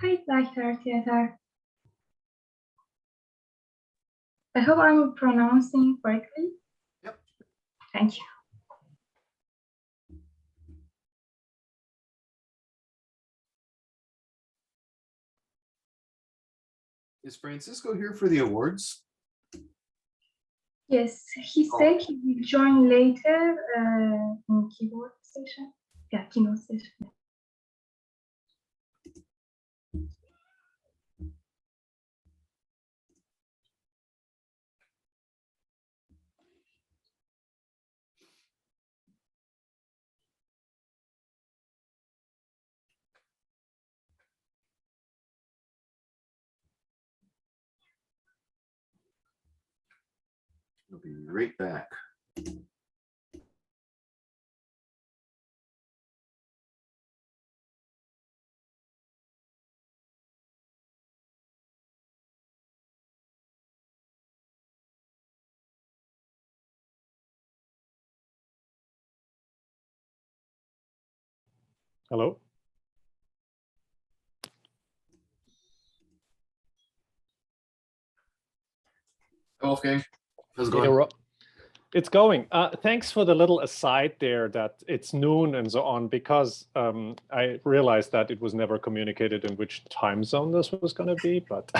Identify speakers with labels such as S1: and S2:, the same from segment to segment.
S1: Hi, Dr. Theater. I hope I'm pronouncing correctly.
S2: Yep.
S1: Thank you.
S2: Is Francisco here for the awards?
S1: Yes, he said he will join later in keyboard session. Yeah, keynote session.
S2: I'll be right back.
S3: Hello.
S2: Wolfgang, how's it going?
S3: It's going. Thanks for the little aside there that it's noon and so on, because I realized that it was never communicated in which time zone this was going to be, but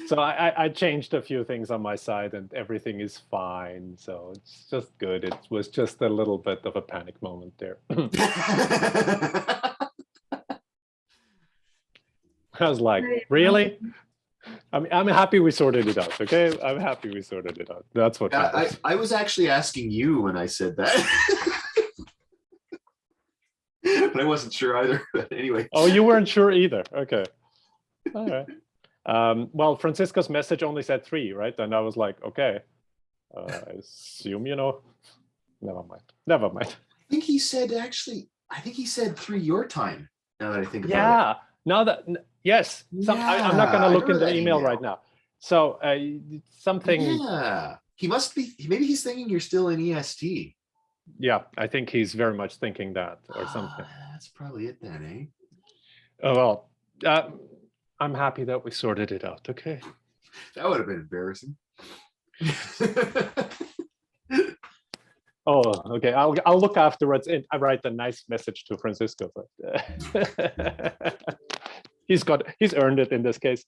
S3: so I changed a few things on my side and everything is fine. So it's just good. It was just a little bit of a panic moment there. I was like, really? I'm happy we sorted it out. Okay, I'm happy we sorted it out. That's what matters.
S2: I was actually asking you when I said that, but I wasn't sure either. But anyway.
S3: Oh, you weren't sure either. Okay. All right. Well, Francisco's message only said 3, right? And I was like, okay. I assume Never mind. Never mind.
S2: I think he said I think he said 3 your time. Now that I think about it.
S3: Yeah. Now that yes. I'm not going to look in the email right now. So something.
S2: Yeah. He must be. Maybe he's thinking you're still in EST.
S3: Yeah, I think he's very much thinking that or something.
S2: That's probably it then, eh?
S3: Oh well. I'm happy that we sorted it out. Okay.
S2: That would have been embarrassing.
S3: Oh, okay. I'll look afterwards and I write a nice message to Francisco. But he's earned it in this case.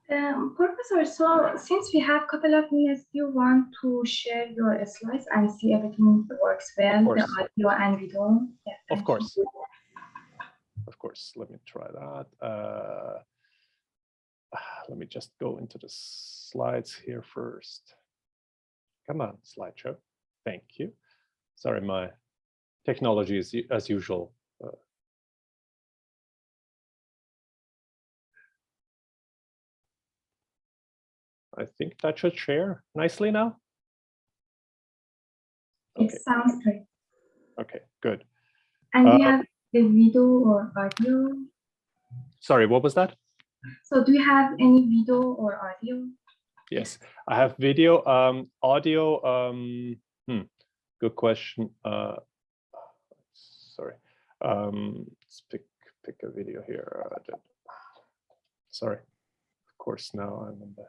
S1: Professor, so since we have a couple of minutes, do you want to share your slides and see everything works well, the audio and video? Yeah,
S3: of course. Of course. Let me try that. Let me just go into the slides here first. Come on, slideshow. Thank you. Sorry, my technology is, as usual. I think that should share nicely now.
S1: Okay. It sounds great.
S3: Okay, good.
S1: And do you have a video or audio?
S3: Sorry, what was that?
S1: So do you have any video or audio?
S3: Yes, I have video, audio. Good question. Sorry. Let's pick a video here. Sorry. Of course, now I'm in the.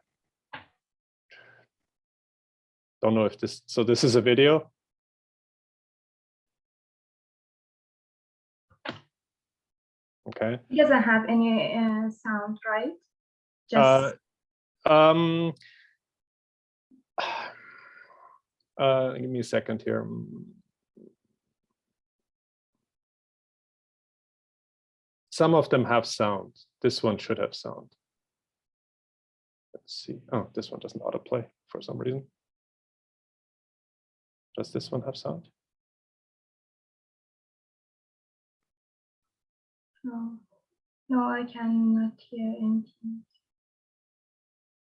S3: Don't know if this. So this is a video. Okay.
S1: It doesn't have any sound, right? Just.
S3: Give me a second here. Some of them have sound. This one should have sound. Let's see. Oh, this one doesn't autoplay for some reason. Does this one have sound?
S1: No, I cannot hear anything.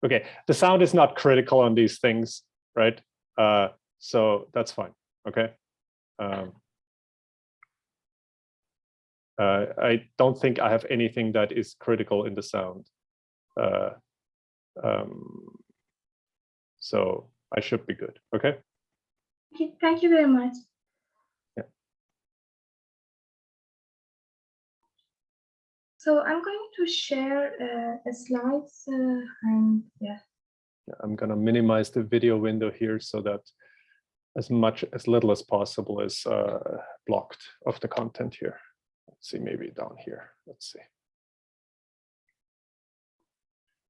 S3: Okay, the sound is not critical on these things, right? So that's fine. Okay. I don't think I have anything that is critical in the sound. So I should be good. Okay.
S1: Thank you very much. So I'm going to share slides and yeah.
S3: I'm going to minimize the video window here so that as little as possible is blocked of the content here. Let's see, maybe down here. Let's see.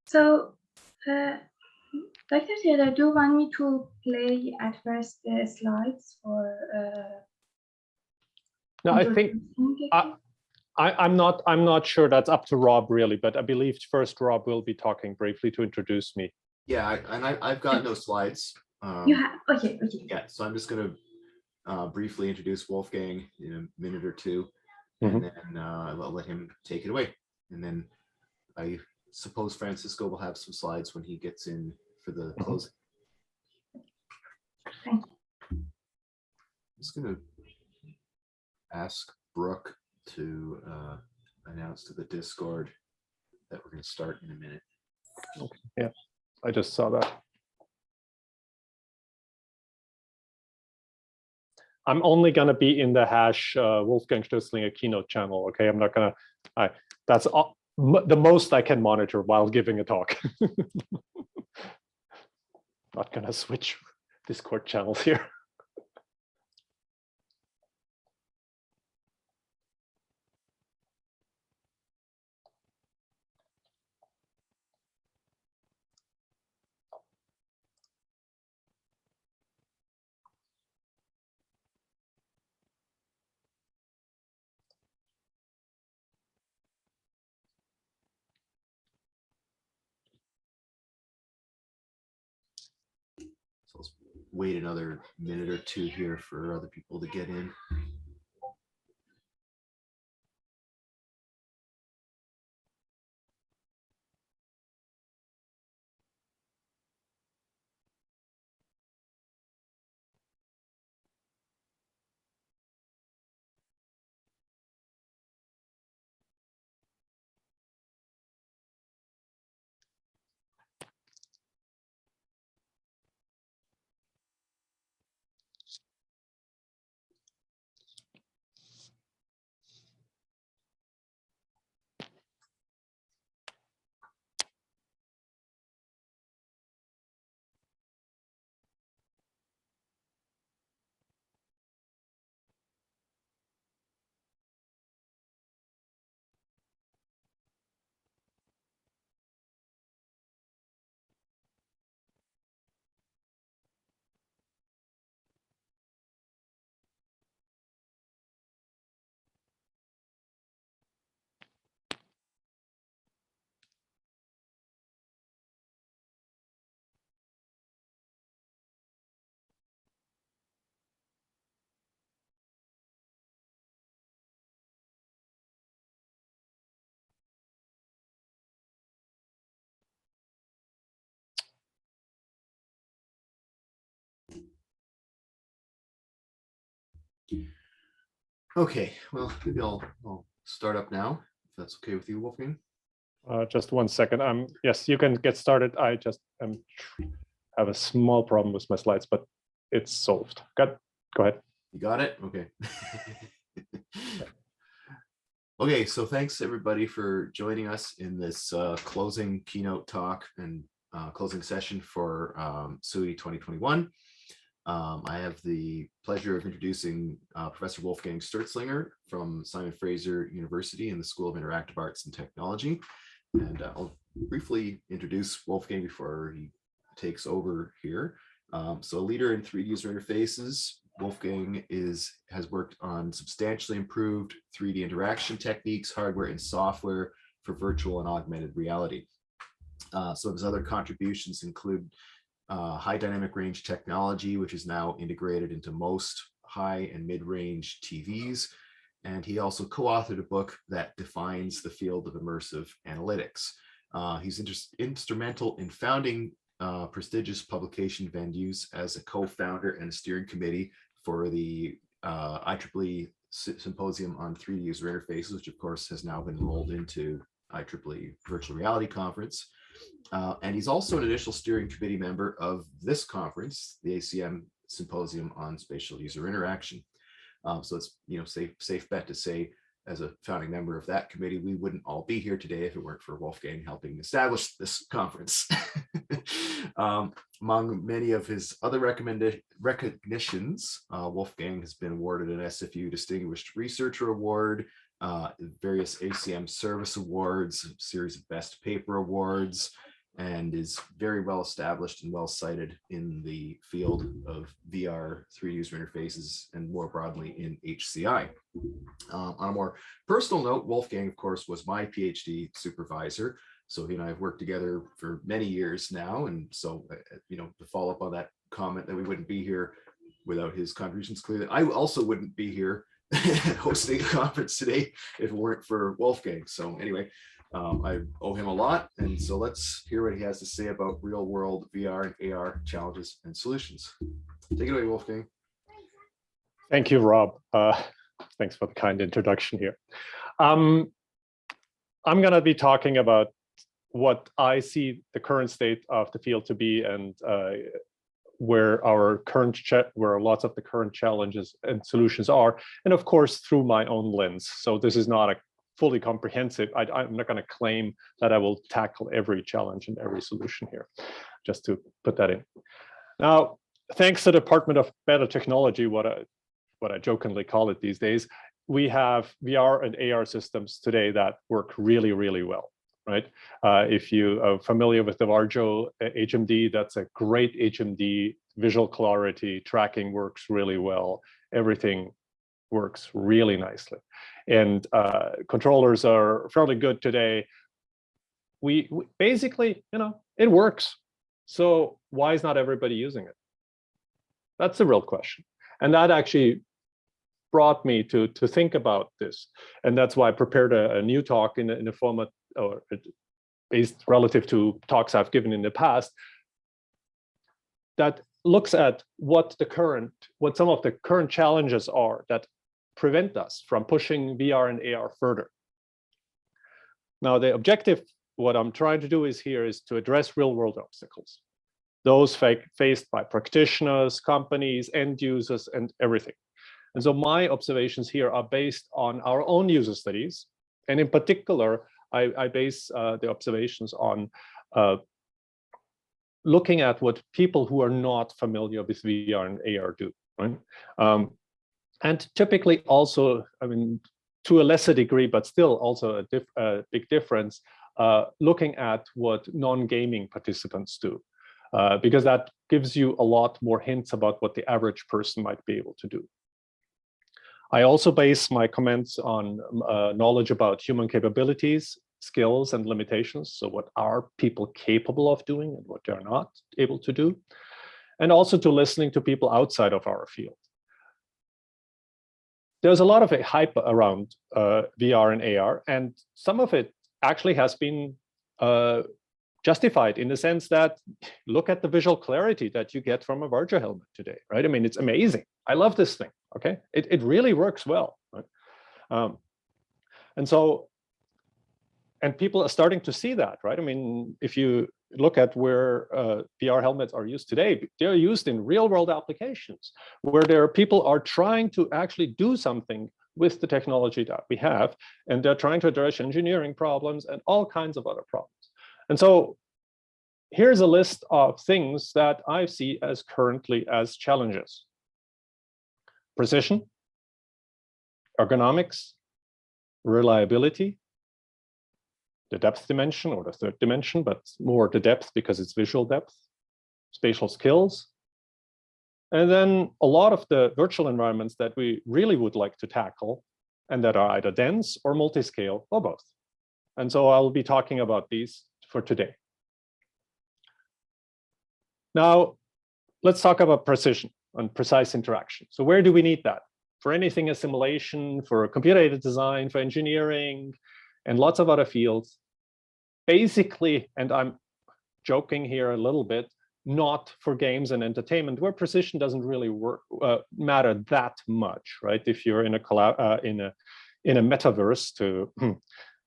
S1: So, Dr. Taylor, do you want me to play at first the slides for?
S3: No, I think I'm not sure. That's up to Rob really, but I believe first Rob will be talking briefly to introduce me.
S2: Yeah, I've got no slides.
S1: You have okay.
S2: Yeah, so I'm just going to briefly introduce Wolfgang in a minute or two, and then I'll let him take it away. And then I suppose Francisco will have some slides when he gets in for the closing.
S1: Thank you.
S2: I'm just going to ask Brooke to announce to the Discord that we're going to start in a minute.
S3: Okay. Yeah, I just saw that. I'm only going to be in the hash Wolfgang Stößlinger Keynote channel. Okay, I'm not going to. That's all, the most I can monitor while giving a talk. Not going to switch Discord channels here.
S2: So let's wait another minute or two here for other people to get in. Okay, well, maybe I'll start up now, if that's okay with you, Wolfgang.
S3: Just 1 second. Yes, you can get started. I just have a small problem with my slides, but it's solved. Go ahead.
S2: You got it? Okay. Okay, so thanks everybody for joining us in this closing keynote talk and closing session for SUI 2021. I have the pleasure of introducing Professor Wolfgang Stößlinger from Simon Fraser University in the School of Interactive Arts and Technology. And I'll briefly introduce Wolfgang before he takes over here. So a leader in 3D user interfaces, Wolfgang has worked on substantially improved 3D interaction techniques, hardware and software for virtual and augmented reality. Some of his other contributions include high dynamic range technology, which is now integrated into most high and mid-range TVs. And he also co-authored a book that defines the field of immersive analytics. He's instrumental in founding prestigious publication venues as a co-founder and steering committee for the IEEE Symposium on 3D User Interfaces, which of course has now been rolled into IEEE Virtual Reality Conference. And he's also an initial steering committee member of this conference, the ACM Symposium on Spatial User Interaction. So it's safe bet to say as a founding member of that committee, we wouldn't all be here today if it weren't for Wolfgang helping establish this conference. Among many of his other recognitions, Wolfgang has been awarded an SFU Distinguished Researcher Award, various ACM Service Awards, a series of Best Paper Awards, and is very well established and well cited in the field of VR 3D user interfaces and more broadly in HCI. On a more personal note, Wolfgang, of course, was my PhD supervisor. So he and I have worked together for many years now. And so, to follow up on that comment that we wouldn't be here without his contributions, clearly, I also wouldn't be here hosting a conference today if it weren't for Wolfgang. So anyway, I owe him a lot. And so let's hear what he has to say about real world VR and AR challenges and solutions. Take it away, Wolfgang.
S3: Thank you, Rob. Thanks for the kind introduction here. I'm going to be talking about what I see the current state of the field to be, and where lots of the current challenges and solutions are, and of course through my own lens. So this is not a fully comprehensive. I'm not going to claim that I will tackle every challenge and every solution here, just to put that in. Now, thanks to the Department of Better Technology, what I jokingly call it these days, we have VR and AR systems today that work really, really well, right? If you are familiar with the Varjo HMD, that's a great HMD, visual clarity, tracking works really well. Everything works really nicely. And controllers are fairly good today. We basically, it works. So why is not everybody using it? That's the real question. And that actually brought me to think about this. And that's why I prepared a new talk in a format or based relative to talks I've given in the past that looks at what some of the current challenges are that prevent us from pushing VR and AR further. Now, the objective, what I'm trying to do is to address real world obstacles, those faced by practitioners, companies, end users, and everything. And so my observations here are based on our own user studies. And in particular, I base the observations on looking at what people who are not familiar with VR and AR do, right? And typically also, to a lesser degree, but still also a big difference, looking at what non-gaming participants do, because that gives you a lot more hints about what the average person might be able to do. I also base my comments on knowledge about human capabilities, skills, and limitations. So what are people capable of doing and what they're not able to do? And also to listening to people outside of our field. There's a lot of hype around VR and AR, and some of it actually has been justified in the sense that look at the visual clarity that you get from a Varjo helmet today, right? It's amazing. I love this thing, okay? It really works well, right? And people are starting to see that, right? If you look at where VR helmets are used today, they're used in real world applications where people are trying to actually do something with the technology that we have, and they're trying to address engineering problems and all kinds of other problems. And so here's a list of things that I see as currently as challenges: precision, ergonomics, reliability, the depth dimension or the third dimension, but more the depth because it's visual depth, spatial skills, and then a lot of the virtual environments that we really would like to tackle and that are either dense or multi-scale or both. And so I'll be talking about these for today. Now, let's talk about precision and precise interaction. So where do we need that? For anything as simulation, for computer-aided design, for engineering, and lots of other fields. Basically, and I'm joking here a little bit, not for games and entertainment, where precision doesn't really matter that much, right? If you're in a metaverse, to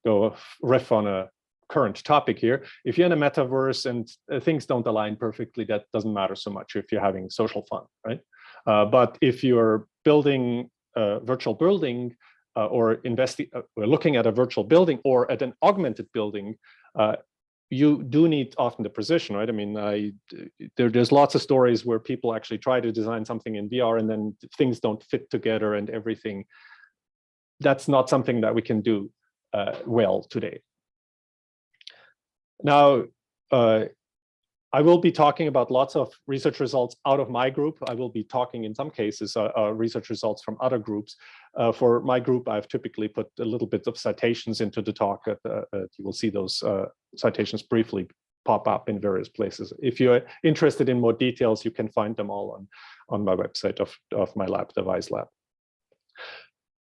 S3: go riff on a current topic here, if you're in a metaverse and things don't align perfectly, that doesn't matter so much if you're having social fun, right? But if you're building a virtual building, or we're looking at a virtual building or at an augmented building, you do need often the precision, right? I mean, there's lots of stories where people actually try to design something in VR and then things don't fit together and everything. That's not something that we can do well today. Now, I will be talking about lots of research results out of my group. I will be talking in some cases research results from other groups. For my group, I've typically put a little bit of citations into the talk. You will see those citations briefly pop up in various places. If you're interested in more details, you can find them all on my website of my lab, the Wise Lab.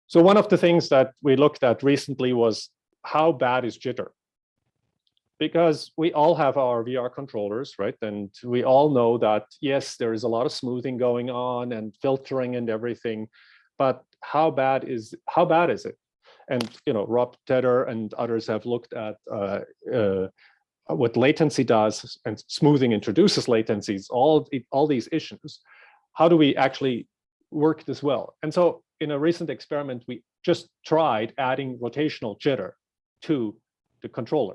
S3: So one of the things that we looked at recently was how bad is jitter? Because we all have our VR controllers, right? And we all know that, yes, there is a lot of smoothing going on and filtering and everything, but how bad is it? And, you know, Rob Tedder and others have looked at what latency does, and smoothing introduces latencies, all these issues. How do we actually work this well? And so in a recent experiment, we just tried adding rotational jitter to the controller.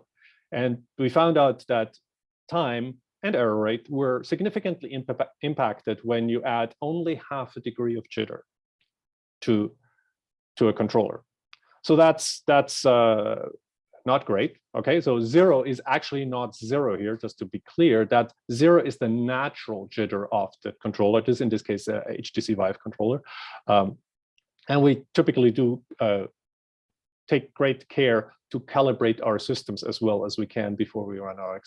S3: And we found out that time and error rate were significantly impacted when you add only half a degree of jitter to a controller. So that's not great. Okay, so 0 is actually not 0 here, just to be clear. That 0 is the natural jitter of the controller. This, in this case, a HTC Vive controller. And we typically do take great care to calibrate our systems as well as we can before we run our,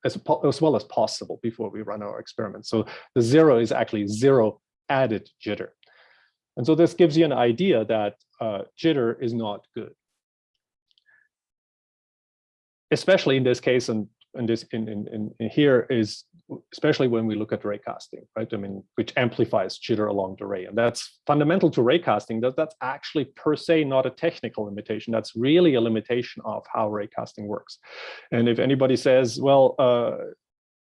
S3: as well as possible before we run our experiments. So the 0 is actually 0 added jitter. And so this gives you an idea that jitter is not good. Especially in this case, and in here is especially when we look at raycasting, right? I mean, which amplifies jitter along the ray, and that's fundamental to raycasting. That's actually per se not a technical limitation. That's really a limitation of how raycasting works. And if anybody says, well,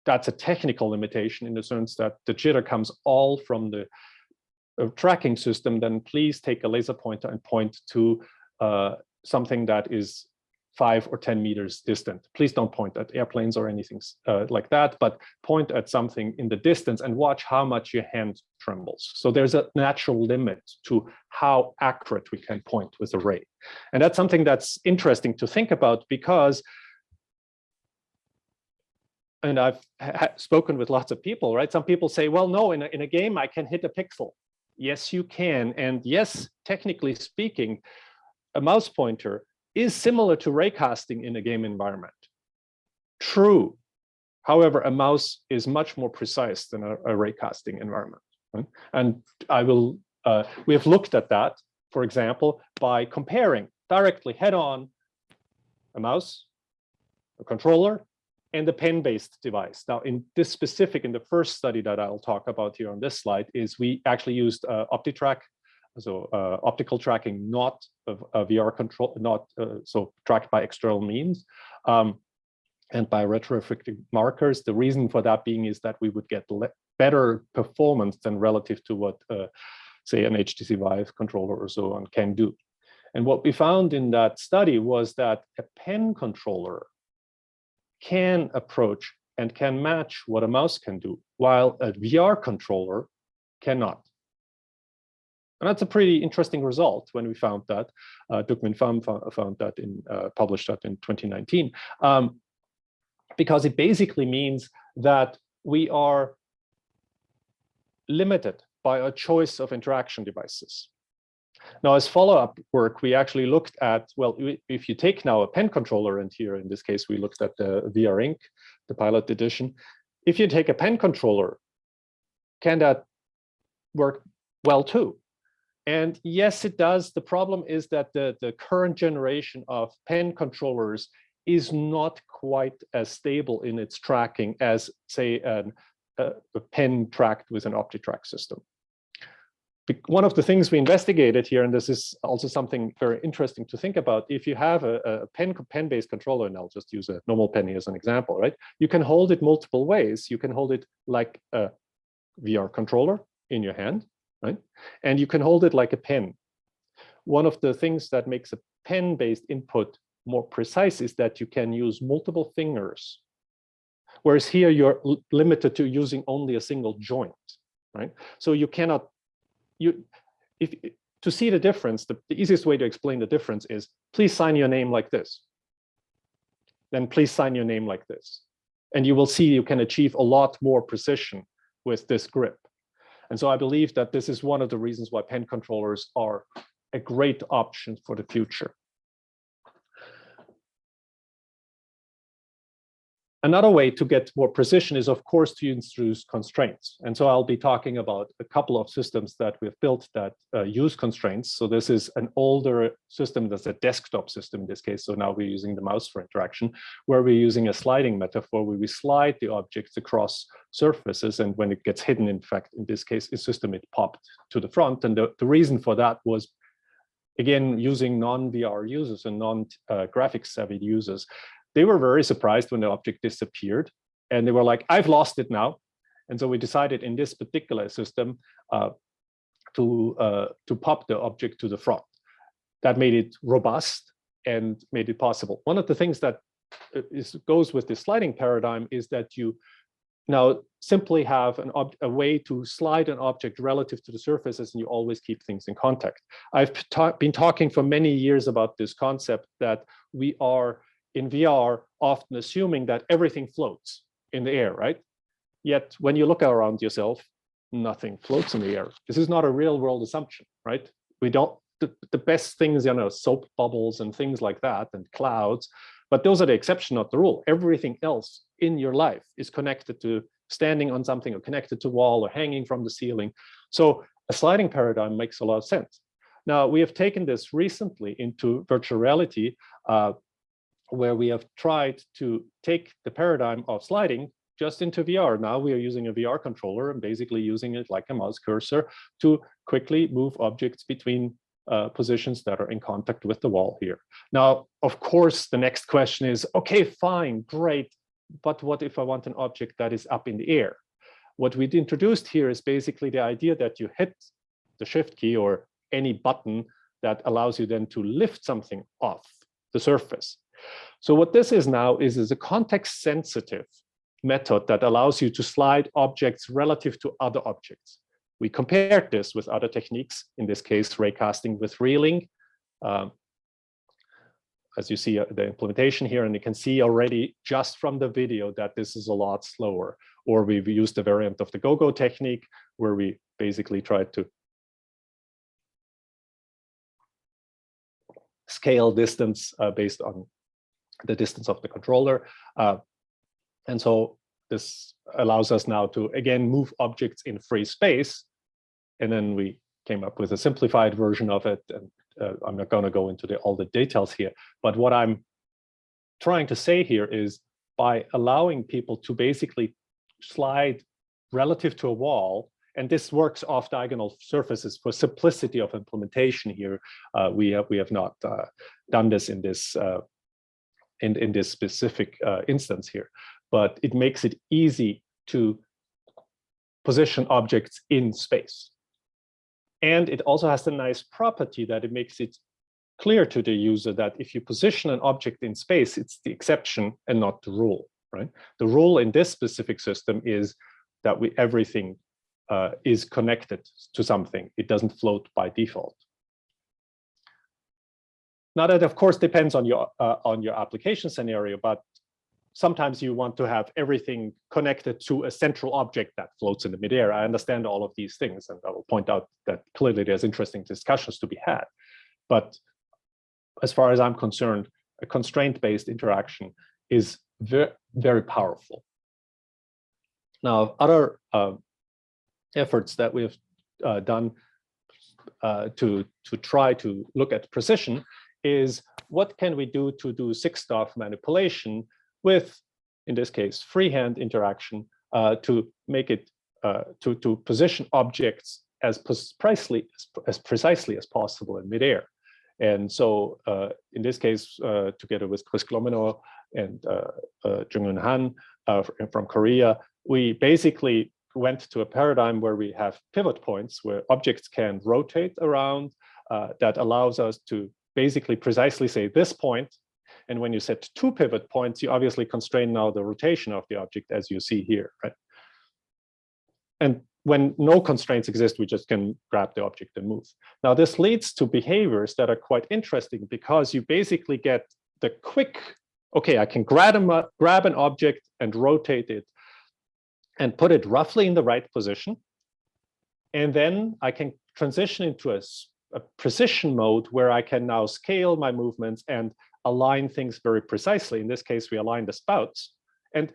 S3: that's a technical limitation in the sense that the jitter comes all from the tracking system, then please take a laser pointer and point to something that is 5 or 10 meters distant. Please don't point at airplanes or anything like that, but point at something in the distance and watch how much your hand trembles. So there's a natural limit to how accurate we can point with a ray. And that's something that's interesting to think about because, and I've spoken with lots of people, right? Some people say, well, no, in a game, I can hit a pixel. Yes, you can. And yes, technically speaking, a mouse pointer is similar to raycasting in a game environment. True. However, a mouse is much more precise than a raycasting environment. Right? And we have looked at that, for example, by comparing directly head-on a mouse, a controller, and a pen-based device. Now, in this specific, in the first study that I'll talk about here on this slide, is we actually used OptiTrack. So optical tracking, not a VR control, not so tracked by external means, and by retroreflecting markers. The reason for that being is that we would get better performance than relative to what, say, an HTC Vive controller or so on can do. And what we found in that study was that a pen controller can approach and can match what a mouse can do, while a VR controller cannot. And that's a pretty interesting result when we found that. Dukmin Pham found that published that in 2019, because it basically means that we are limited by a choice of interaction devices. Now, as follow-up work, we actually looked at, well, if you take now a pen controller, and here in this case, we looked at the VR Inc., the pilot edition. If you take a pen controller, can that work well too? And yes, it does. The problem is that the current generation of pen controllers is not quite as stable in its tracking as, say, a pen tracked with an OptiTrack system. One of the things we investigated here, and this is also something very interesting to think about, if you have a pen-based controller, and I'll just use a normal pen as an example, right? You can hold it multiple ways. You can hold it like a VR controller in your hand, right? And you can hold it like a pen. one of the things that makes a pen-based input more precise is that you can use multiple fingers, whereas here you're limited to using only a single joint, right? So you cannot, to see the difference, the easiest way to explain the difference is, please sign your name like this. Then please sign your name like this. And you will see you can achieve a lot more precision with this grip. And so I believe that this is one of the reasons why pen controllers are a great option for the future. Another way to get more precision is, of course, to introduce constraints. And so I'll be talking about a couple of systems that we've built that use constraints. So this is an older system that's a desktop system in this case. So now we're using the mouse for interaction, where we're using a sliding metaphor where we slide the objects across surfaces. And when it gets hidden, in fact, in this case, the system, it popped to the front. And the reason for that was, again, using non-VR users and non-graphics savvy users. They were very surprised when the object disappeared, and they were like, I've lost it now. And so we decided in this particular system to pop the object to the front. That made it robust and made it possible. One of the things that goes with the sliding paradigm is that you now simply have a way to slide an object relative to the surfaces, and you always keep things in contact. I've been talking for many years about this concept that we are in VR often assuming that everything floats in the air, right? Yet when you look around yourself, nothing floats in the air. This is not a real world assumption, right? We don't, the best things, you know, soap bubbles and things like that and clouds, but those are the exception, not the rule. Everything else in your life is connected to standing on something or connected to a wall or hanging from the ceiling. So a sliding paradigm makes a lot of sense. Now, we have taken this recently into virtual reality, where we have tried to take the paradigm of sliding just into VR. Now we are using a VR controller and basically using it like a mouse cursor to quickly move objects between positions that are in contact with the wall here. Now, of course, the next question is, okay, fine, great, but what if I want an object that is up in the air? What we'd introduced here is basically the idea that you hit the shift key or any button that allows you then to lift something off the surface. So what this is now is a context-sensitive method that allows you to slide objects relative to other objects. We compared this with other techniques, in this case, raycasting with reeling. As you see the implementation here, and you can see already just from the video that this is a lot slower. Or we've used a variant of the go-go technique where we basically tried to scale distance based on the distance of the controller. And so this allows us now to, again, move objects in free space. And then we came up with a simplified version of it. And I'm not going to go into all the details here. But what I'm trying to say here is by allowing people to basically slide relative to a wall, and this works off diagonal surfaces for simplicity of implementation here. We have not done this in this in this specific instance here, but it makes it easy to position objects in space. And it also has the nice property that it makes it clear to the user that if you position an object in space, it's the exception and not the rule, right? The rule in this specific system is that everything is connected to something. It doesn't float by default. Now that, of course, depends on your application scenario, but sometimes you want to have everything connected to a central object that floats in the midair. I understand all of these things, and I will point out that clearly there's interesting discussions to be had. But as far as I'm concerned, a constraint-based interaction is very, very powerful. Now, other efforts that we've done to try to look at precision is what can we do to do six-staff manipulation with, in this case, freehand interaction to make it to position objects as precisely as possible in midair. And so in this case, together with Chris Glomino and Jung-Eun Han from Korea, we basically went to a paradigm where we have pivot points where objects can rotate around that allows us to basically precisely say this point. And when you set 2 pivot points, you obviously constrain now the rotation of the object, as you see here, right? And when no constraints exist, we just can grab the object and move. Now, this leads to behaviors that are quite interesting because you basically get the quick, okay, I can grab an object and rotate it and put it roughly in the right position. And then I can transition into a precision mode where I can now scale my movements and align things very precisely. In this case, we align the spouts. And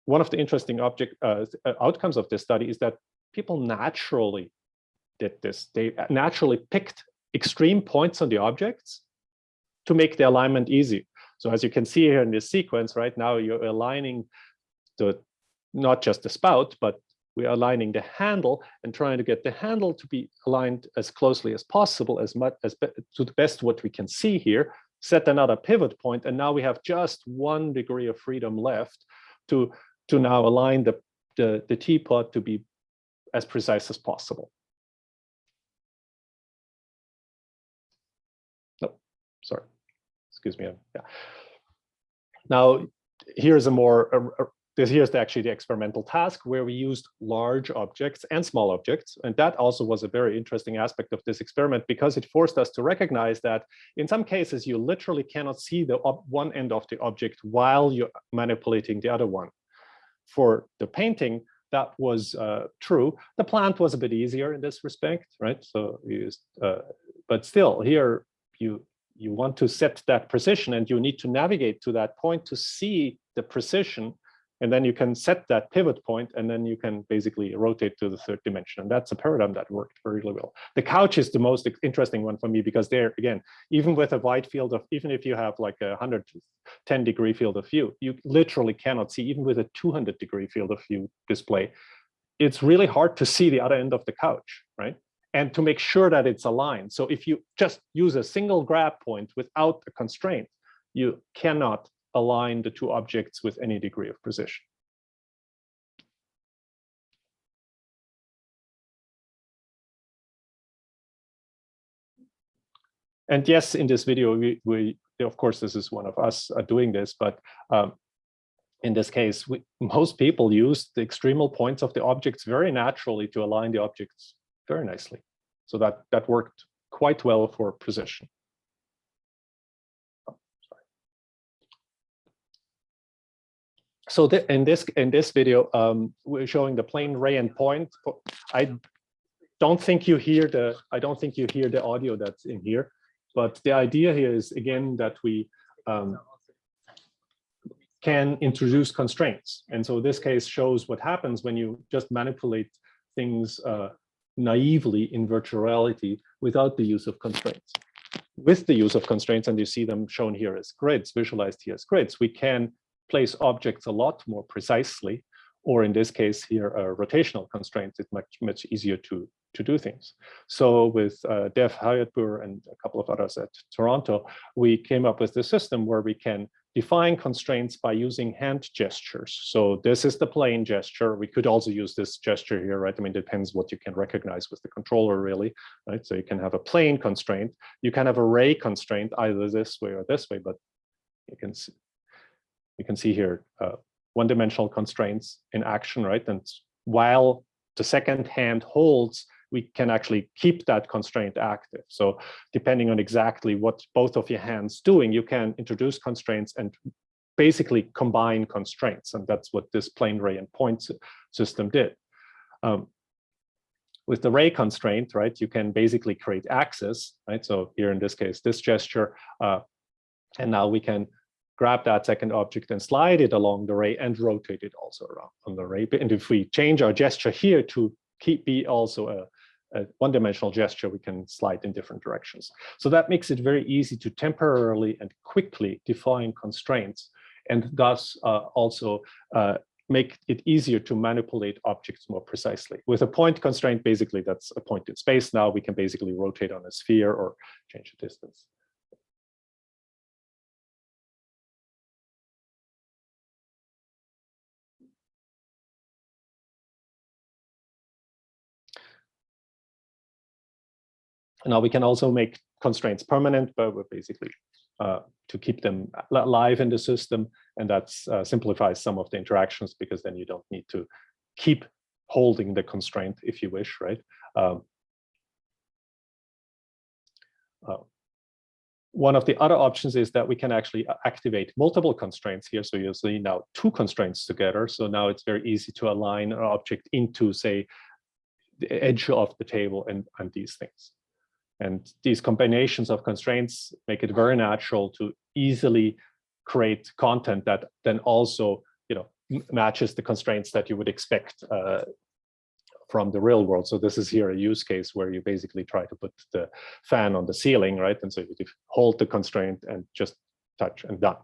S3: one of the interesting outcomes of this study is that people naturally did this. They naturally picked extreme points on the objects to make the alignment easy. So as you can see here in this sequence, right now you're aligning not just the spout, but we're aligning the handle and trying to get the handle to be aligned as closely as possible, as much as to the best what we can see here. Set another pivot point, and now we have just 1 degree of freedom left to now align the teapot to be as precise as possible. No, sorry, excuse me. Yeah. Now, here's here's actually the experimental task where we used large objects and small objects. And that also was a very interesting aspect of this experiment because it forced us to recognize that in some cases, you literally cannot see the one end of the object while you're manipulating the other one. For the painting, that was true. The plant was a bit easier in this respect, right? So we used, but still here, you want to set that precision and you need to navigate to that point to see the precision. And then you can set that pivot point and then you can basically rotate to the 3rd dimension. And that's a paradigm that worked very well. The couch is the most interesting one for me because there, again, even with a wide field of, even if you have like a 110 degree field of view, you literally cannot see, even with a 200 degree field of view display, it's really hard to see the other end of the couch, right? And to make sure that it's aligned. So if you just use a single grab point without a constraint, you cannot align the 2 objects with any degree of precision. And yes, in this video, we of course, this is one of us doing this, but in this case, most people use the extremal points of the objects very naturally to align the objects very nicely. So that worked quite well for precision. So in this video, we're showing the plane, ray, and point. I don't think you hear the audio that's in here, but the idea here is again that we can introduce constraints, and so this case shows what happens when you just manipulate things naively in virtual reality without the use of constraints. With the use of constraints, and you see them shown here as grids, visualized here as grids, we can place objects a lot more precisely, or in this case here, rotational constraints, it's much easier to do things. So with Dev Hayatpur and a couple of others at Toronto, we came up with this system where we can define constraints by using hand gestures. So this is the plane gesture. We could also use this gesture here, right? I mean, it depends what you can recognize with the controller, really, right? So you can have a plane constraint. You can have a ray constraint, either this way or this way, but you can see here one-dimensional constraints in action, right? And while the second hand holds, we can actually keep that constraint active. So depending on exactly what both of your hands doing, you can introduce constraints and basically combine constraints. And that's what this plane, ray, and point system did. With the ray constraint, right, you can basically create axes, right? So here in this case, this gesture, and now we can grab that second object and slide it along the ray and rotate it also around on the ray. And if we change our gesture here to be also a one-dimensional gesture, we can slide in different directions. So that makes it very easy to temporarily and quickly define constraints, and thus also make it easier to manipulate objects more precisely. With a point constraint, basically that's a point in space. Now we can basically rotate on a sphere or change the distance. Now we can also make constraints permanent, but we're basically to keep them alive in the system, and that simplifies some of the interactions, because then you don't need to keep holding the constraint if you wish, right? One of the other options is that we can actually activate multiple constraints here. So you'll see now 2 constraints together. So now it's very easy to align an object into, say, the edge of the table and these things. And these combinations of constraints make it very natural to easily create content that then also, matches the constraints that you would expect from the real world. So this is here a use case where you basically try to put the fan on the ceiling, right? And so you hold the constraint and just touch and done.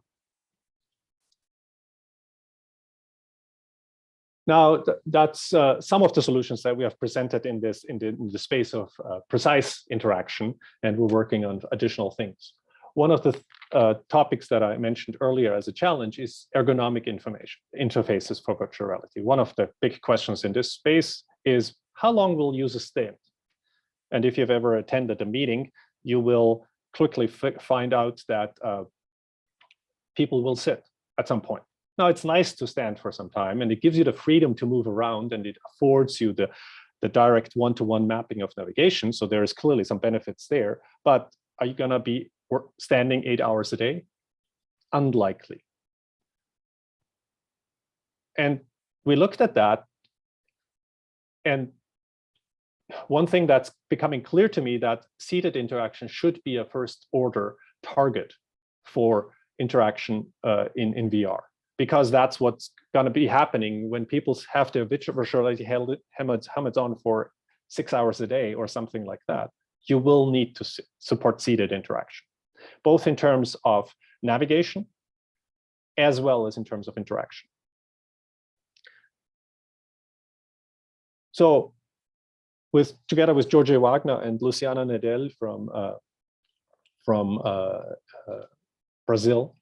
S3: Now, that's some of the solutions that we have presented in the space of precise interaction, and we're working on additional things. One of the topics that I mentioned earlier as a challenge is ergonomic information interfaces for virtual reality. One of the big questions in this space is, how long will users stay? And if you've ever attended a meeting, you will quickly find out that people will sit at some point. Now, it's nice to stand for some time, and it gives you the freedom to move around, and it affords you the direct one-to-one mapping of navigation. So there is clearly some benefits there. But are you going to be standing 8 hours a day? Unlikely. And we looked at that, and one thing that's becoming clear to me, that seated interaction should be a first-order target for interaction in VR, because that's what's going to be happening when people have their virtual reality helmets on for 6 hours a day or something like that. You will need to support seated interaction, both in terms of navigation as well as in terms of interaction. So together with Jorge Wagner and Luciana Nedel from Brazil,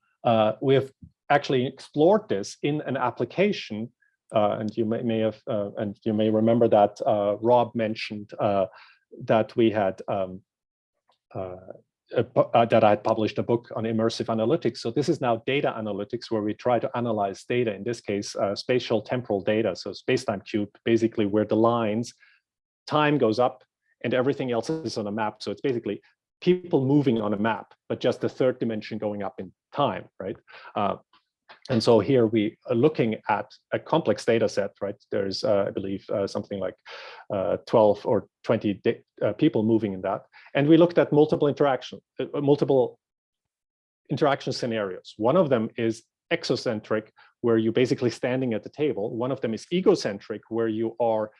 S3: we have actually explored this in an application, and you may remember that Rob mentioned that we had that I had published a book on immersive analytics. So this is now data analytics, where we try to analyze data, in this case, spatial temporal data. So space-time cube, basically where the lines, time goes up and everything else is on a map. So it's basically people moving on a map, but just the third dimension going up in time, right? And so here we are looking at a complex data set, right? There's, I believe, something like 12 or 20 people moving in that. And we looked at multiple interaction scenarios. One of them is exocentric, where you're basically standing at the table. One of them is egocentric, where you are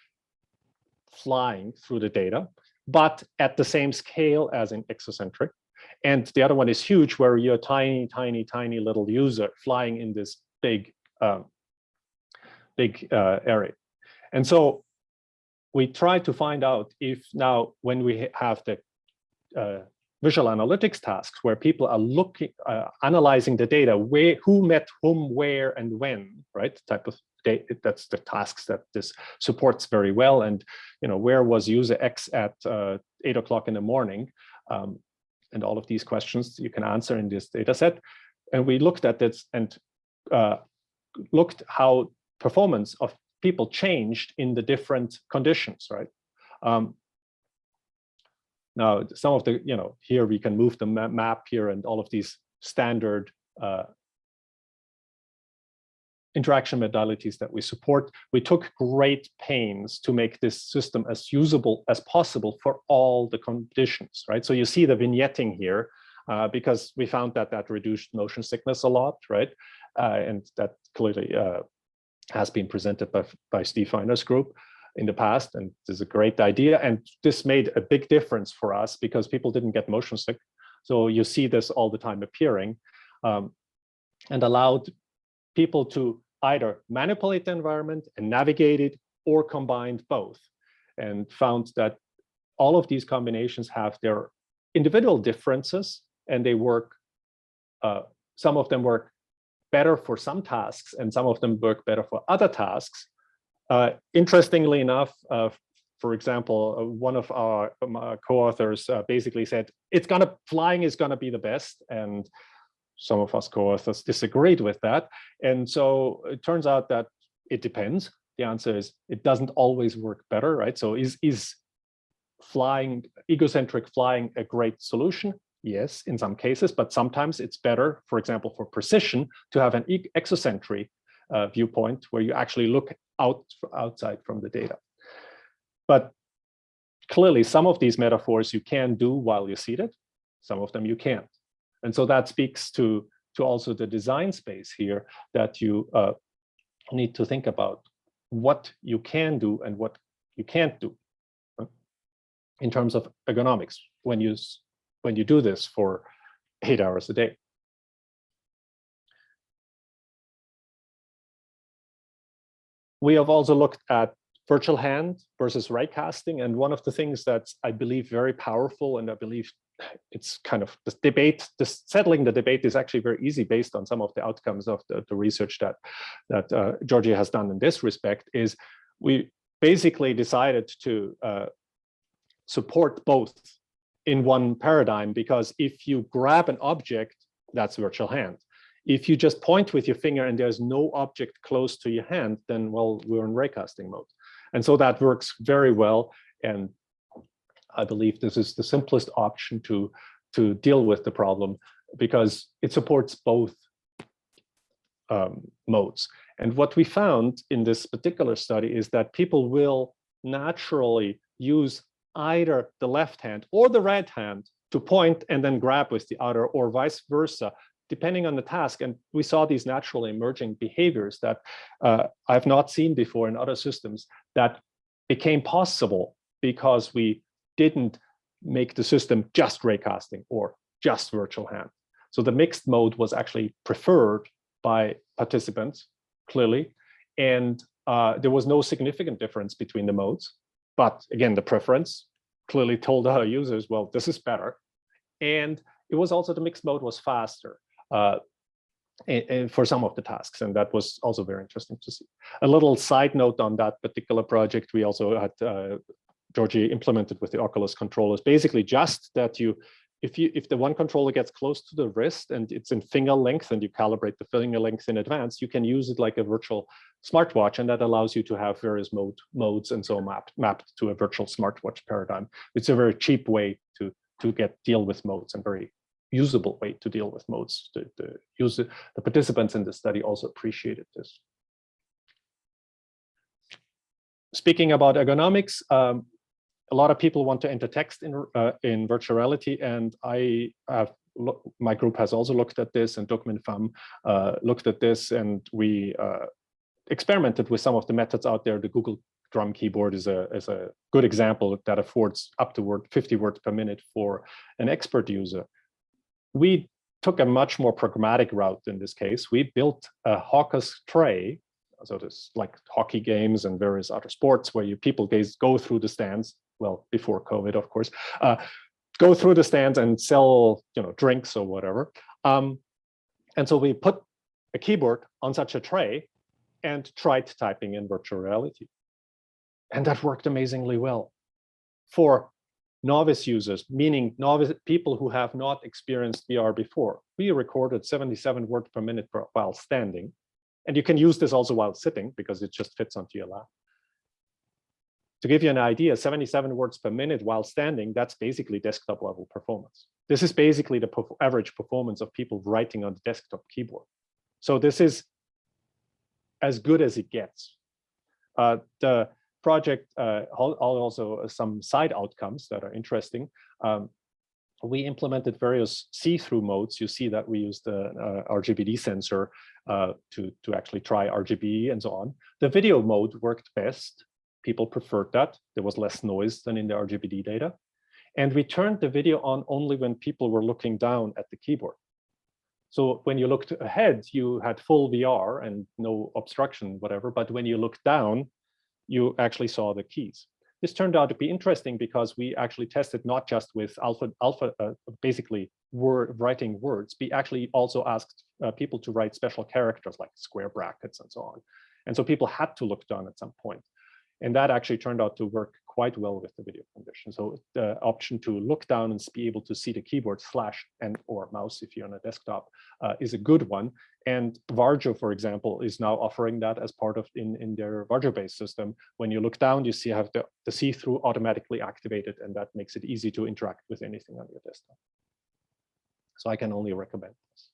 S3: flying through the data, but at the same scale as in exocentric. And the other one is huge, where you're a tiny, tiny, tiny little user flying in this big area. And so we try to find out if now, when we have the visual analytics tasks, where people are analyzing the data, who met whom, where, and when, right? Type of data, that's the tasks that this supports very well. And where was user X at 8 o'clock in the morning? And all of these questions you can answer in this data set. And we looked at this and looked how performance of people changed in the different conditions, right? Now, some of the, here we can move the map here and all of these standard interaction modalities that we support. We took great pains to make this system as usable as possible for all the conditions, right? So you see the vignetting here, because we found that reduced motion sickness a lot, right? And that clearly has been presented by Steve Feiner's group in the past, and this is a great idea. And this made a big difference for us because people didn't get motion sick. So you see this all the time appearing, and allowed people to either manipulate the environment and navigate it, or combined both, and found that all of these combinations have their individual differences, and they work, some of them work better for some tasks, and some of them work better for other tasks. Interestingly enough, For example, one of our co-authors basically said, flying is gonna be the best, and some of us co-authors disagreed with that. And so it turns out that it depends. The answer is it doesn't always work better, right? So is flying, egocentric flying, a great solution? Yes, in some cases, but sometimes it's better, for example, for precision, to have an exocentric viewpoint where you actually look outside from the data. But clearly, some of these metaphors you can do while you're seated, some of them you can't. And so that speaks to also the design space here, that you need to think about what you can do and what you can't do in terms of ergonomics when you do this for 8 hours a day. We have also looked at virtual hand versus right casting, and one of the things that's, I believe, very powerful, and I believe it's kind of this debate, settling the debate is actually very easy based on some of the outcomes of the research that Georgia has done in this respect, is we basically decided to support both in one paradigm, because if you grab an object, that's virtual hand. If you just point with your finger and there's no object close to your hand, then, well, we're in raycasting mode. And so that works very well. And I believe this is the simplest option to deal with the problem, because it supports both modes. And what we found in this particular study is that people will naturally use either the left hand or the right hand to point and then grab with the other, or vice versa, depending on the task. And we saw these naturally emerging behaviors that I've not seen before in other systems that became possible because we didn't make the system just raycasting or just virtual hand. So the mixed mode was actually preferred by participants, clearly, and there was no significant difference between the modes. But again, the preference clearly told our users, well, this is better. And it was also, the mixed mode was faster for some of the tasks, and that was also very interesting to see. A little side note on that particular project, we also had Georgie implemented with the Oculus controllers, basically just that if the one controller gets close to the wrist and it's in finger length and you calibrate the finger length in advance, you can use it like a virtual smartwatch, and that allows you to have various modes and so mapped to a virtual smartwatch paradigm. It's a very cheap way to deal with modes, and very usable way to deal with modes. The participants in the study also appreciated this. Speaking about ergonomics, a lot of people want to enter text in virtual reality, and my group has also looked at this, and Document.fam looked at this, and we experimented with some of the methods out there. The Google Drum keyboard is a good example that affords up to 50 words per minute for an expert user. We took a much more pragmatic route in this case. We built a Hawker's tray. So there's like hockey games and various other sports where people go through the stands. Well, before COVID, of course, go through the stands and sell, drinks or whatever. And so we put a keyboard on such a tray and tried typing in virtual reality. And that worked amazingly well. For novice users, meaning novice people who have not experienced VR before, we recorded 77 words per minute while standing. And you can use this also while sitting, because it just fits onto your lap. To give you an idea, 77 words per minute while standing, that's basically desktop level performance. This is basically the average performance of people writing on the desktop keyboard. So this is as good as it gets. The project also some side outcomes that are interesting. We implemented various see-through modes. You see that we used the RGBD sensor to actually try RGB and so on. The video mode worked best. People preferred that. There was less noise than in the RGBD data. And we turned the video on only when people were looking down at the keyboard. So when you looked ahead, you had full VR and no obstruction, whatever. But when you looked down, you actually saw the keys. This turned out to be interesting because we actually tested not just with basically writing words. We actually also asked people to write special characters like square brackets and so on. And so people had to look down at some point. And that actually turned out to work quite well with the video condition. So the option to look down and be able to see the keyboard slash and or mouse if you're on a desktop is a good one. And Varjo, for example, is now offering that as part of in their Varjo-based system. When you look down, you see have the see-through automatically activated, and that makes it easy to interact with anything on your desktop. So I can only recommend this.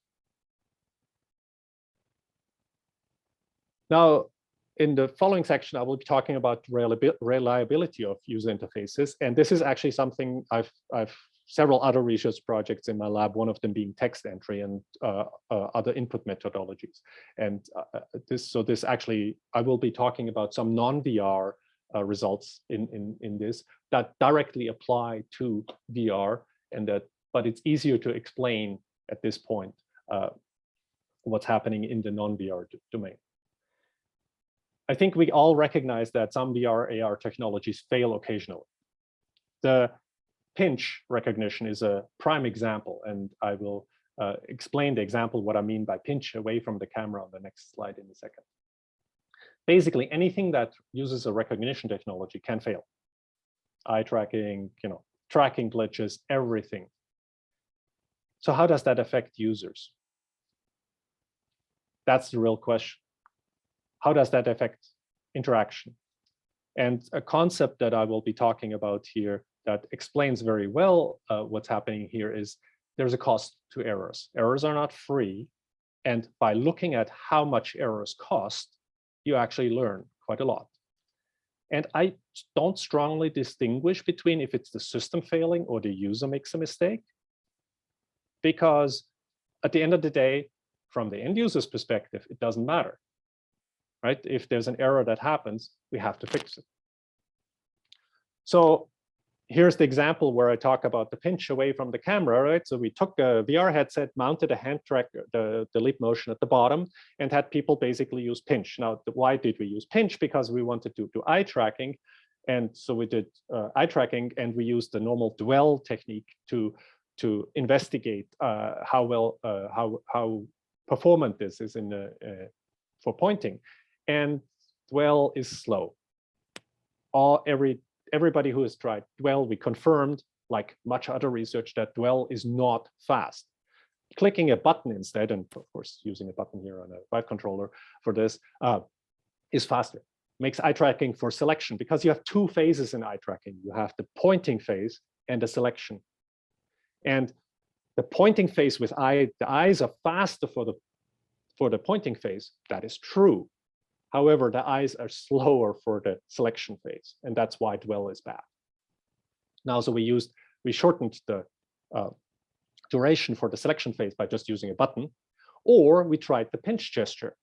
S3: Now, in the following section, I will be talking about reliability of user interfaces. And this is actually something I've several other research projects in my lab, one of them being text entry and other input methodologies. And this actually, I will be talking about some non-VR results in this that directly apply to VR, but it's easier to explain at this point what's happening in the non-VR domain. I think we all recognize that some VR, AR technologies fail occasionally. The pinch recognition is a prime example, and I will explain the example, what I mean by pinch away from the camera on the next slide in a second. Basically, anything that uses a recognition technology can fail. Eye tracking, tracking glitches, everything. So how does that affect users? That's the real question. How does that affect interaction? And a concept that I will be talking about here that explains very well what's happening here is there's a cost to errors. Errors are not free. And by looking at how much errors cost, you actually learn quite a lot. And I don't strongly distinguish between if it's the system failing or the user makes a mistake, because at the end of the day, from the end user's perspective, it doesn't matter. Right? If there's an error that happens, we have to fix it. So here's the example where I talk about the pinch away from the camera, right? So we took a VR headset, mounted a hand tracker, the leap motion at the bottom, and had people basically use pinch. Now, why did we use pinch? Because we wanted to do eye tracking. And so we did eye tracking, and we used the normal dwell technique to investigate how performant this is for pointing. And dwell is slow. Everybody who has tried dwell, we confirmed, like much other research, that dwell is not fast. Clicking a button instead, and of course using a button here on a Vive controller for this, is faster. Makes eye tracking for selection, because you have two phases in eye tracking. You have the pointing phase and the selection. And the pointing phase with the eyes are faster for the pointing phase. That is true. However, the eyes are slower for the selection phase, and that's why dwell is bad. Now, so we shortened the duration for the selection phase by just using a button, or we tried the pinch gesture.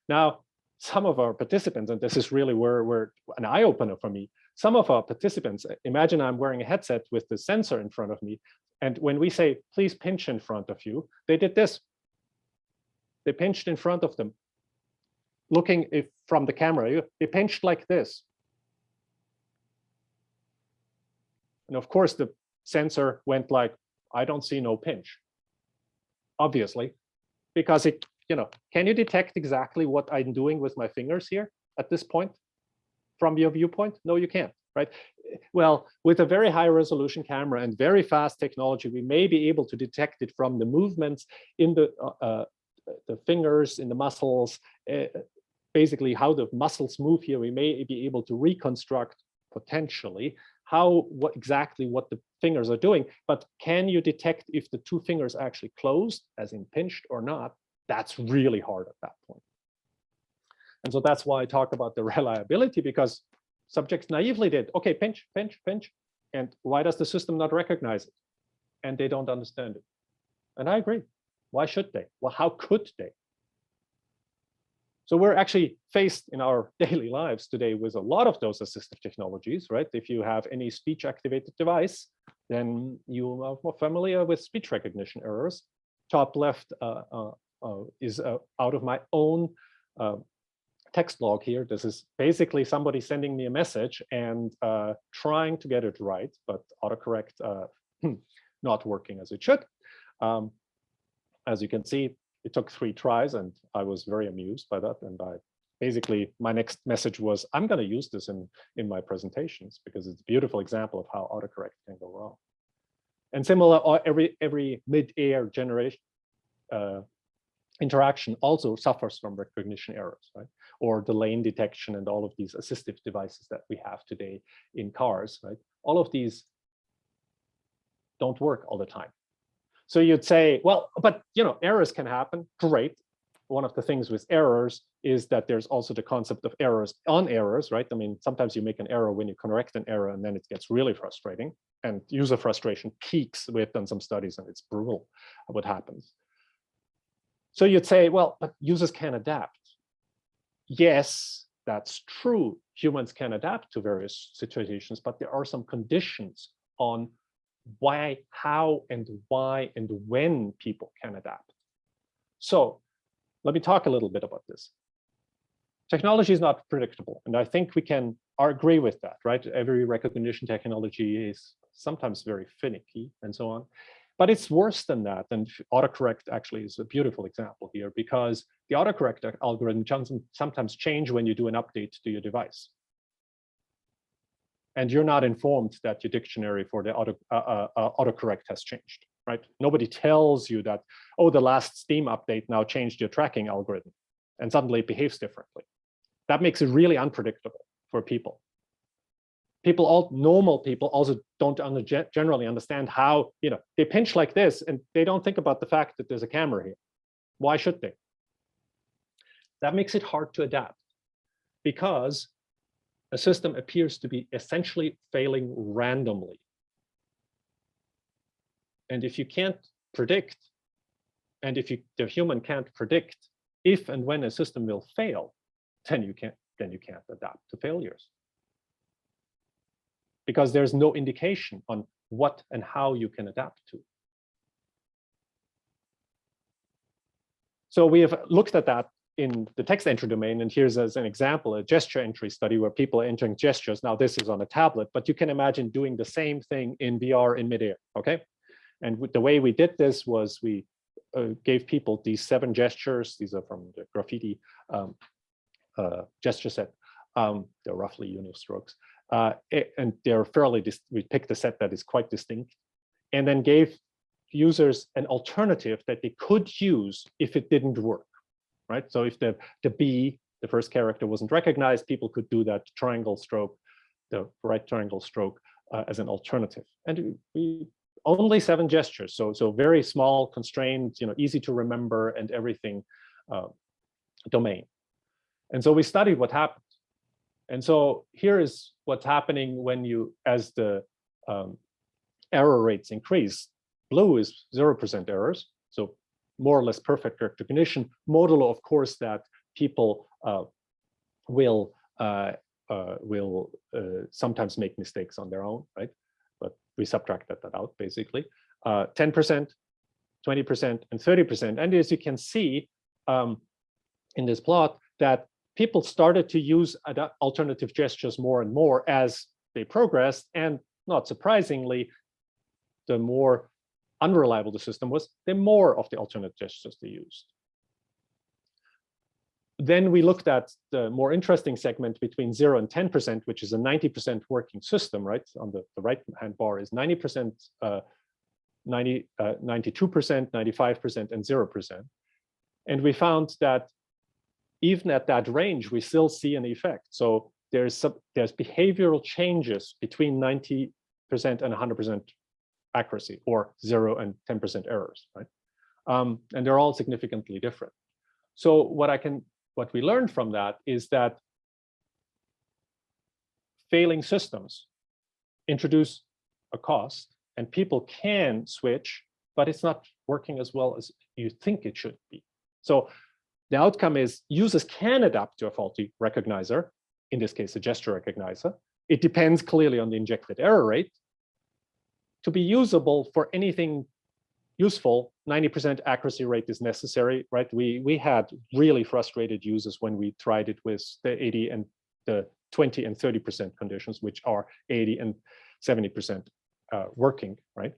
S3: Now, some of our participants, and this is really where an eye-opener for me, some of our participants, imagine I'm wearing a headset with the sensor in front of me, and when we say, please pinch in front of you, they did this. They pinched in front of them. Looking from the camera, they pinched like this. And of course, the sensor went like, I don't see no pinch. Obviously, because it, can you detect exactly what I'm doing with my fingers here at this point from your viewpoint? No, you can't, right? Well, with a very high resolution camera and very fast technology, we may be able to detect it from the movements in the fingers, in the muscles, basically how the muscles move here. We may be able to reconstruct potentially exactly what the fingers are doing, but can you detect if the two fingers actually closed, as in pinched or not? That's really hard at that point. And so that's why I talk about the reliability, because subjects naively did, okay, pinch, pinch, pinch. And why does the system not recognize it? And they don't understand it. And I agree. Why should they? Well, how could they? So we're actually faced in our daily lives today with a lot of those assistive technologies, right? If you have any speech activated device, then you are more familiar with speech recognition errors. Top left is out of my own text log here. This is basically somebody sending me a message and trying to get it right, but autocorrect not working as it should. As you can see, it took 3 tries, and I was very amused by that, and I basically my next message was, I'm going to use this in my presentations because it's a beautiful example of how autocorrect can go wrong. And similar, every mid-air generation interaction also suffers from recognition errors, right? Or the lane detection and all of these assistive devices that we have today in cars, right? All of these don't work all the time. So you'd say, well, but errors can happen. Great. One of the things with errors is that there's also the concept of errors on errors, right? I mean, sometimes you make an error when you correct an error, and then it gets really frustrating, and user frustration peaks. We've done some studies, and it's brutal what happens. So you'd say, well, but users can adapt. Yes, that's true. Humans can adapt to various situations, but there are some conditions on why, how, and why, and when people can adapt. So let me talk a little bit about this. Technology is not predictable, and I think we can agree with that, right? Every recognition technology is sometimes very finicky and so on. But it's worse than that, and autocorrect actually is a beautiful example here, because the autocorrect algorithm sometimes change when you do an update to your device. And you're not informed that your dictionary for the autocorrect has changed, right? Nobody tells you that, oh, the last Steam update now changed your tracking algorithm, and suddenly it behaves differently. That makes it really unpredictable for people. Normal people also don't generally understand how, they pinch like this and they don't think about the fact that there's a camera here. Why should they? That makes it hard to adapt because a system appears to be essentially failing randomly. And if you can't predict, and if the human can't predict if and when a system will fail, then you can't adapt to failures. Because there's no indication on what and how you can adapt to. So we have looked at that in the text entry domain, and here's as an example, a gesture entry study where people are entering gestures. Now this is on a tablet, but you can imagine doing the same thing in VR in midair, okay? And the way we did this was we gave people these 7 gestures. These are from the graffiti gesture set. They're roughly unistrokes. And they're we picked a set that is quite distinct, and then gave users an alternative that they could use if it didn't work, right? So if the B, the first character, wasn't recognized, people could do that triangle stroke, the right triangle stroke, as an alternative. And we only 7 gestures, so very small, constrained, easy to remember and everything domain. And so we studied what happened. And so here is what's happening when as the error rates increase. Blue is 0% errors, so more or less perfect recognition. Modulo, of course, that people will sometimes make mistakes on their own, right? But we subtracted that out, basically. 10%, 20%, and 30%. And as you can see in this plot, that people started to use alternative gestures more and more as they progressed, and not surprisingly, the more unreliable the system was, the more of the alternate gestures they used. Then we looked at the more interesting segment between 0 and 10%, which is a 90% working system, right? On the right-hand bar is 90%, 92%, 95%, and 0%. And we found that even at that range, we still see an effect. So there's behavioral changes between 90% and 100% accuracy, or 0 and 10% errors, right? And they're all significantly different. So what we learned from that is that failing systems introduce a cost, and people can switch, but it's not working as well as you think it should be. So the outcome is users can adapt to a faulty recognizer, in this case, a gesture recognizer. It depends clearly on the injected error rate. To be usable for anything useful, 90% accuracy rate is necessary, right? We had really frustrated users when we tried it with the 80 and the 20 and 30% conditions, which are 80 and 70% working, right?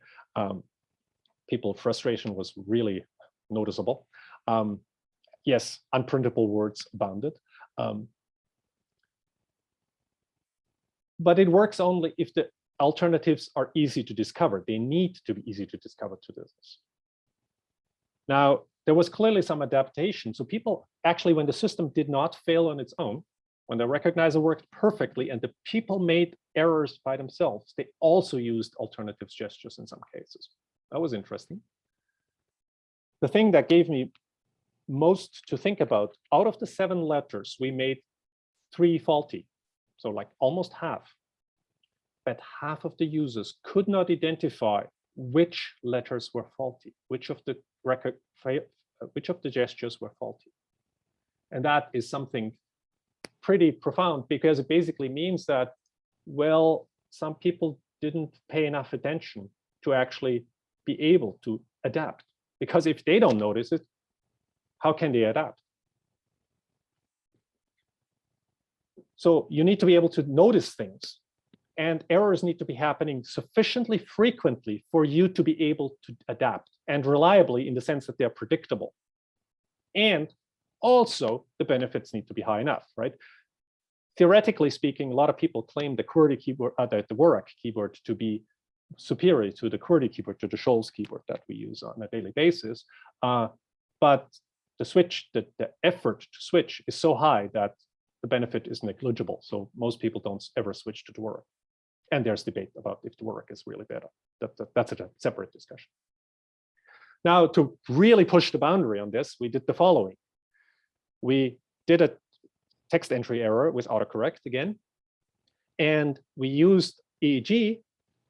S3: People frustration was really noticeable. Yes, unprintable words abounded. But it works only if the alternatives are easy to discover. They need to be easy to discover to do this. Now, there was clearly some adaptation. So people actually, when the system did not fail on its own, when the recognizer worked perfectly and the people made errors by themselves, they also used alternative gestures in some cases. That was interesting. The thing that gave me most to think about, out of the 7 letters, we made 3 faulty. So like almost half. But half of the users could not identify which letters were faulty, which of the gestures were faulty. And that is something pretty profound, because it basically means that, well, some people didn't pay enough attention to actually be able to adapt. Because if they don't notice it, how can they adapt? So you need to be able to notice things, and errors need to be happening sufficiently frequently for you to be able to adapt, and reliably, in the sense that they're predictable. And also the benefits need to be high enough, right? Theoretically speaking, a lot of people claim the QWERTY keyboard, the WORAC keyboard, to be superior to the QWERTY keyboard, to the Scholz keyboard that we use on a daily basis. But the effort to switch is so high that the benefit is negligible. So most people don't ever switch to the WORAC. And there's debate about if the WORAC is really better. That's a separate discussion. Now, to really push the boundary on this, we did the following. We did a text entry error with autocorrect again, and we used EEG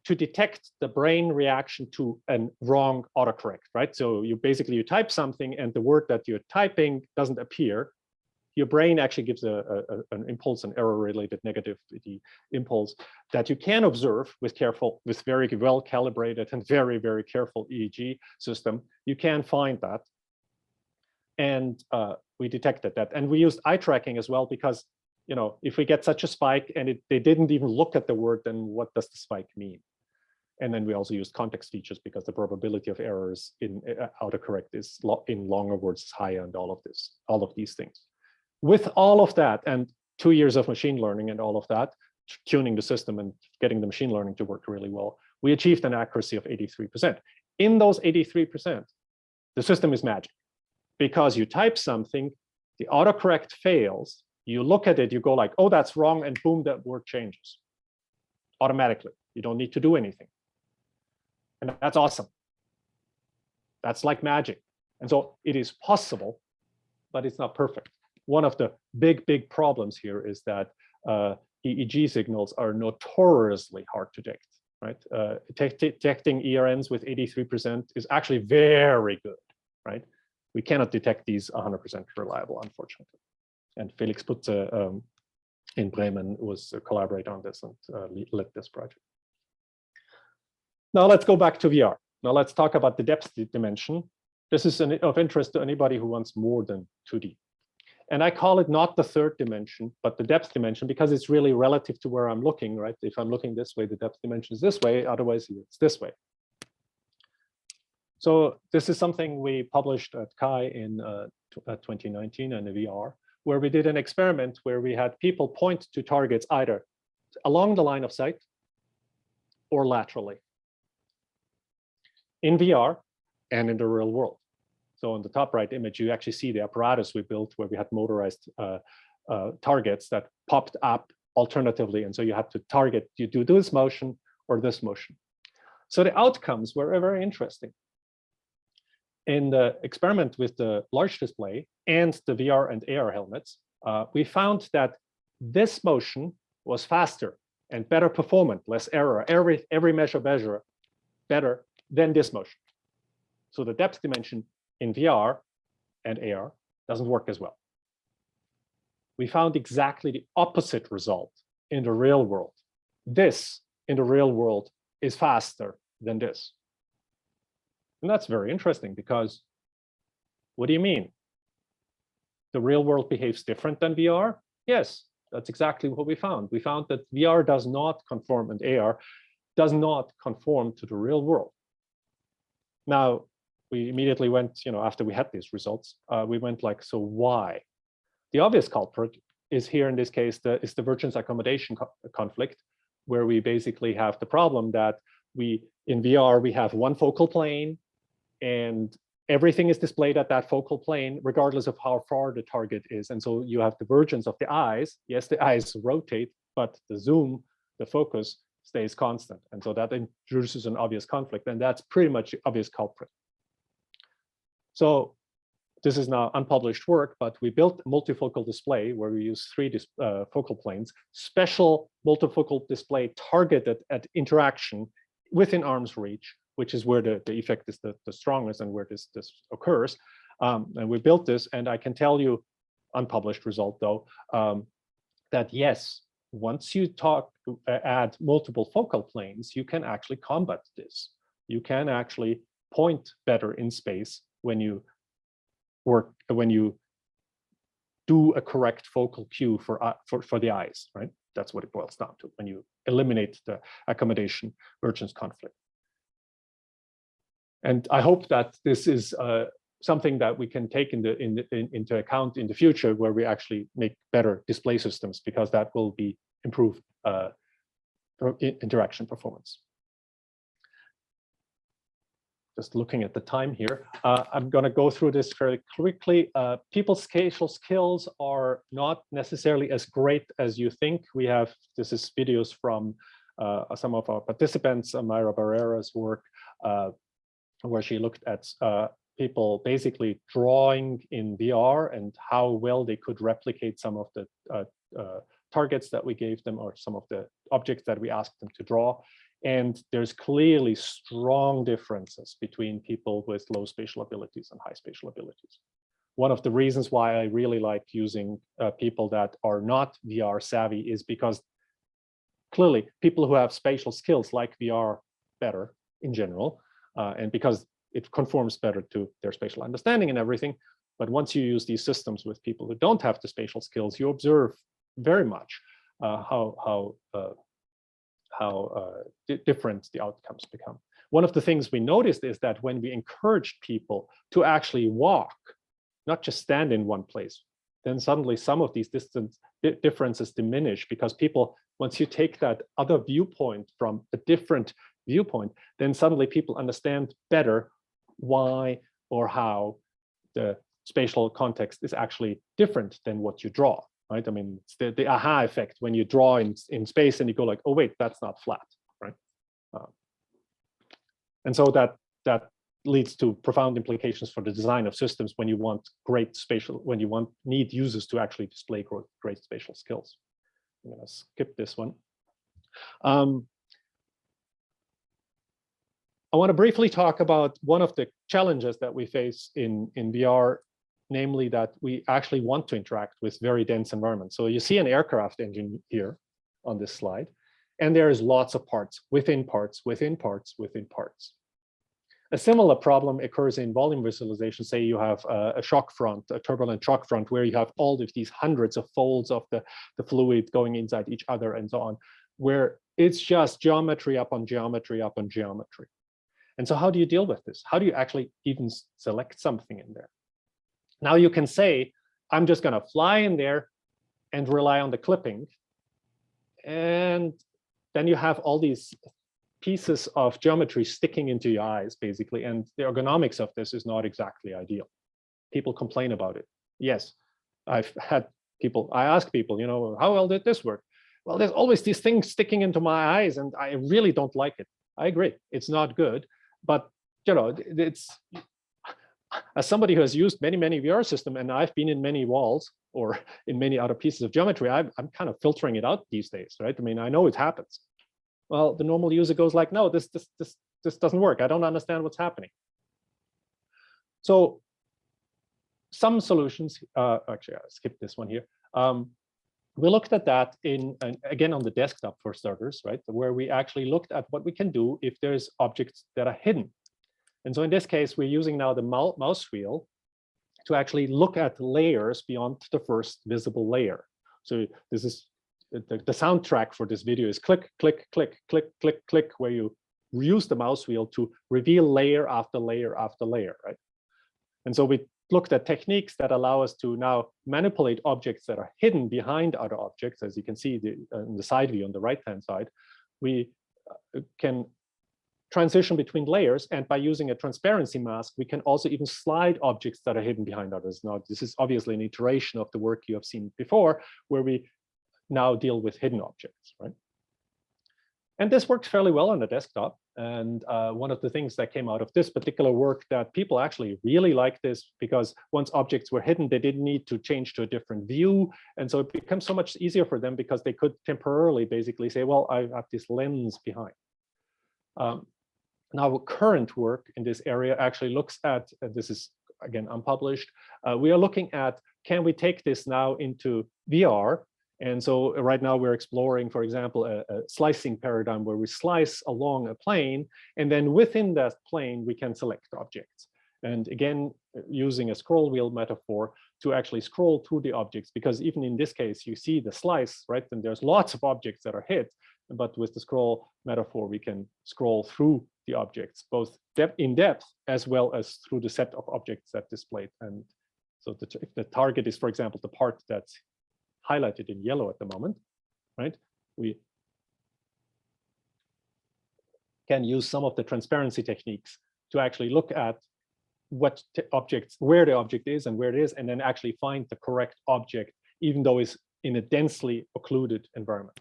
S3: to detect the brain reaction to a wrong autocorrect, right? So you type something and the word that you're typing doesn't appear. Your brain actually gives an impulse, an error-related negativity impulse that you can observe with very well calibrated and very, very careful EEG system. You can find that. And we detected that. And we used eye tracking as well, because, you know, if we get such a spike and they didn't even look at the word, then what does the spike mean? And then we also used context features, because the probability of errors in autocorrect is in longer words is higher, and all of these things. With all of that, and 2 years of machine learning and all of that, tuning the system and getting the machine learning to work really well, we achieved an accuracy of 83%. In those 83%, the system is magic, because you type something, the autocorrect fails, you look at it, you go like, oh, that's wrong, and boom, that word changes automatically. You don't need to do anything. And that's awesome. That's like magic. And so it is possible, but it's not perfect. One of the big problems here is that EEG signals are notoriously hard to detect, right? Detecting ERNs with 83% is actually very good, right? We cannot detect these 100% reliable, unfortunately. And Felix Putze in Bremen was a collaborator on this and led this project. Now let's go back to VR. Now let's talk about the depth dimension. This is of interest to anybody who wants more than 2D. And I call it not the 3rd dimension, but the depth dimension, because it's really relative to where I'm looking, right? If I'm looking this way, the depth dimension is this way, otherwise it's this way. So this is something we published at Chi in 2019 in a VR, where we did an experiment where we had people point to targets either along the line of sight or laterally in VR and in the real world. So on the top right image, you actually see the apparatus we built where we had motorized targets that popped up alternatively. And so you have to target, you do this motion or this motion. So the outcomes were very interesting. In the experiment with the large display and the VR and AR helmets, we found that this motion was faster and better performant, less error, every measure better than this motion. So the depth dimension in VR and AR doesn't work as well. We found exactly the opposite result in the real world. This in the real world is faster than this. And that's very interesting, because what do you mean? The real world behaves different than VR? Yes, that's exactly what we found. We found that VR does not conform, and AR does not conform to the real world. Now, we immediately went, after we had these results, we went like, so why? The obvious culprit is here in this case is the divergence accommodation conflict, where we basically have the problem that in VR we have one focal plane, and everything is displayed at that focal plane, regardless of how far the target is. And so you have divergence of the eyes. Yes, the eyes rotate, but the zoom, the focus, stays constant. And so that introduces an obvious conflict, and that's pretty much the obvious culprit. So this is now unpublished work, but we built a multifocal display where we use 3 focal planes, special multifocal display targeted at interaction within arm's reach, which is where the effect is the strongest and where this occurs. And we built this, and I can tell you, unpublished result though, that yes, once you add multiple focal planes, you can actually combat this. You can actually point better in space when you do a correct focal cue for the eyes, right? That's what it boils down to when you eliminate the accommodation divergence conflict. And I hope that this is something that we can take into account in the future, where we actually make better display systems, because that will be improved interaction performance. Just looking at the time here, I'm going to go through this very quickly. People's spatial skills are not necessarily as great as you think. This is videos from some of our participants, Mayra Barrera's work, where she looked at people basically drawing in VR and how well they could replicate some of the targets that we gave them, or some of the objects that we asked them to draw. And there's clearly strong differences between people with low spatial abilities and high spatial abilities. One of the reasons why I really like using people that are not VR savvy is because clearly people who have spatial skills like VR better in general, and because it conforms better to their spatial understanding and everything. But once you use these systems with people who don't have the spatial skills, you observe very much how different the outcomes become. One of the things we noticed is that when we encouraged people to actually walk, not just stand in one place, then suddenly some of these differences diminish, because people, once you take that other viewpoint from a different viewpoint, then suddenly people understand better why or how the spatial context is actually different than what you draw. Right? I mean, it's the aha effect when you draw in space and you go like, oh wait, that's not flat, right? And so that leads to profound implications for the design of systems when you want need users to actually display great spatial skills. I'm gonna skip this one. I want to briefly talk about one of the challenges that we face in VR, namely that we actually want to interact with very dense environments. So you see an aircraft engine here on this slide, and there's lots of parts within parts, within parts, within parts. A similar problem occurs in volume visualization. Say you have a shock front, a turbulent shock front, where you have all of these hundreds of folds of the fluid going inside each other and so on, where it's just geometry up on geometry up on geometry. And so how do you deal with this? How do you actually even select something in there? Now you can say, I'm just going to fly in there and rely on the clipping. And then you have all these pieces of geometry sticking into your eyes, basically. And the ergonomics of this is not exactly ideal. People complain about it. Yes, I've had people, I ask people, you know, how well did this work? Well, there's always these things sticking into my eyes and I really don't like it. I agree, it's not good. But, you know, it's, as somebody who has used many VR systems, and I've been in many walls or in many other pieces of geometry, I'm kind of filtering it out these days, right? I mean, I know it happens. Well, the normal user goes like, no, this doesn't work. I don't understand what's happening. So some solutions, actually, I'll skip this one here. We looked at that again on the desktop for starters, right? Where we actually looked at what we can do if there's objects that are hidden. And so in this case, we're using now the mouse wheel to actually look at layers beyond the first visible layer. So this is the soundtrack for this video is click, click, click, click, click, click, where you use the mouse wheel to reveal layer after layer after layer, right? And so we looked at techniques that allow us to now manipulate objects that are hidden behind other objects. As you can see in the side view on the right-hand side, we can transition between layers, and by using a transparency mask, we can also even slide objects that are hidden behind others. Now, this is obviously an iteration of the work you have seen before, where we now deal with hidden objects, right? And this works fairly well on the desktop. And one of the things that came out of this particular work that people actually really like this, because once objects were hidden, they didn't need to change to a different view. And so it becomes so much easier for them because they could temporarily basically say, well, I have this lens behind. Now, current work in this area actually looks at, this is again unpublished, we are looking at, can we take this now into VR? And so right now we're exploring, for example, a slicing paradigm where we slice along a plane, and then within that plane, we can select objects. And again, using a scroll wheel metaphor to actually scroll through the objects, because even in this case, you see the slice, right? And there's lots of objects that are hit, but with the scroll metaphor, we can scroll through the objects, both in depth as well as through the set of objects that displayed. And so if the target is, for example, the part that's highlighted in yellow at the moment, right? We can use some of the transparency techniques to actually look at what objects, where the object is and where it is, and then actually find the correct object, even though it's in a densely occluded environment.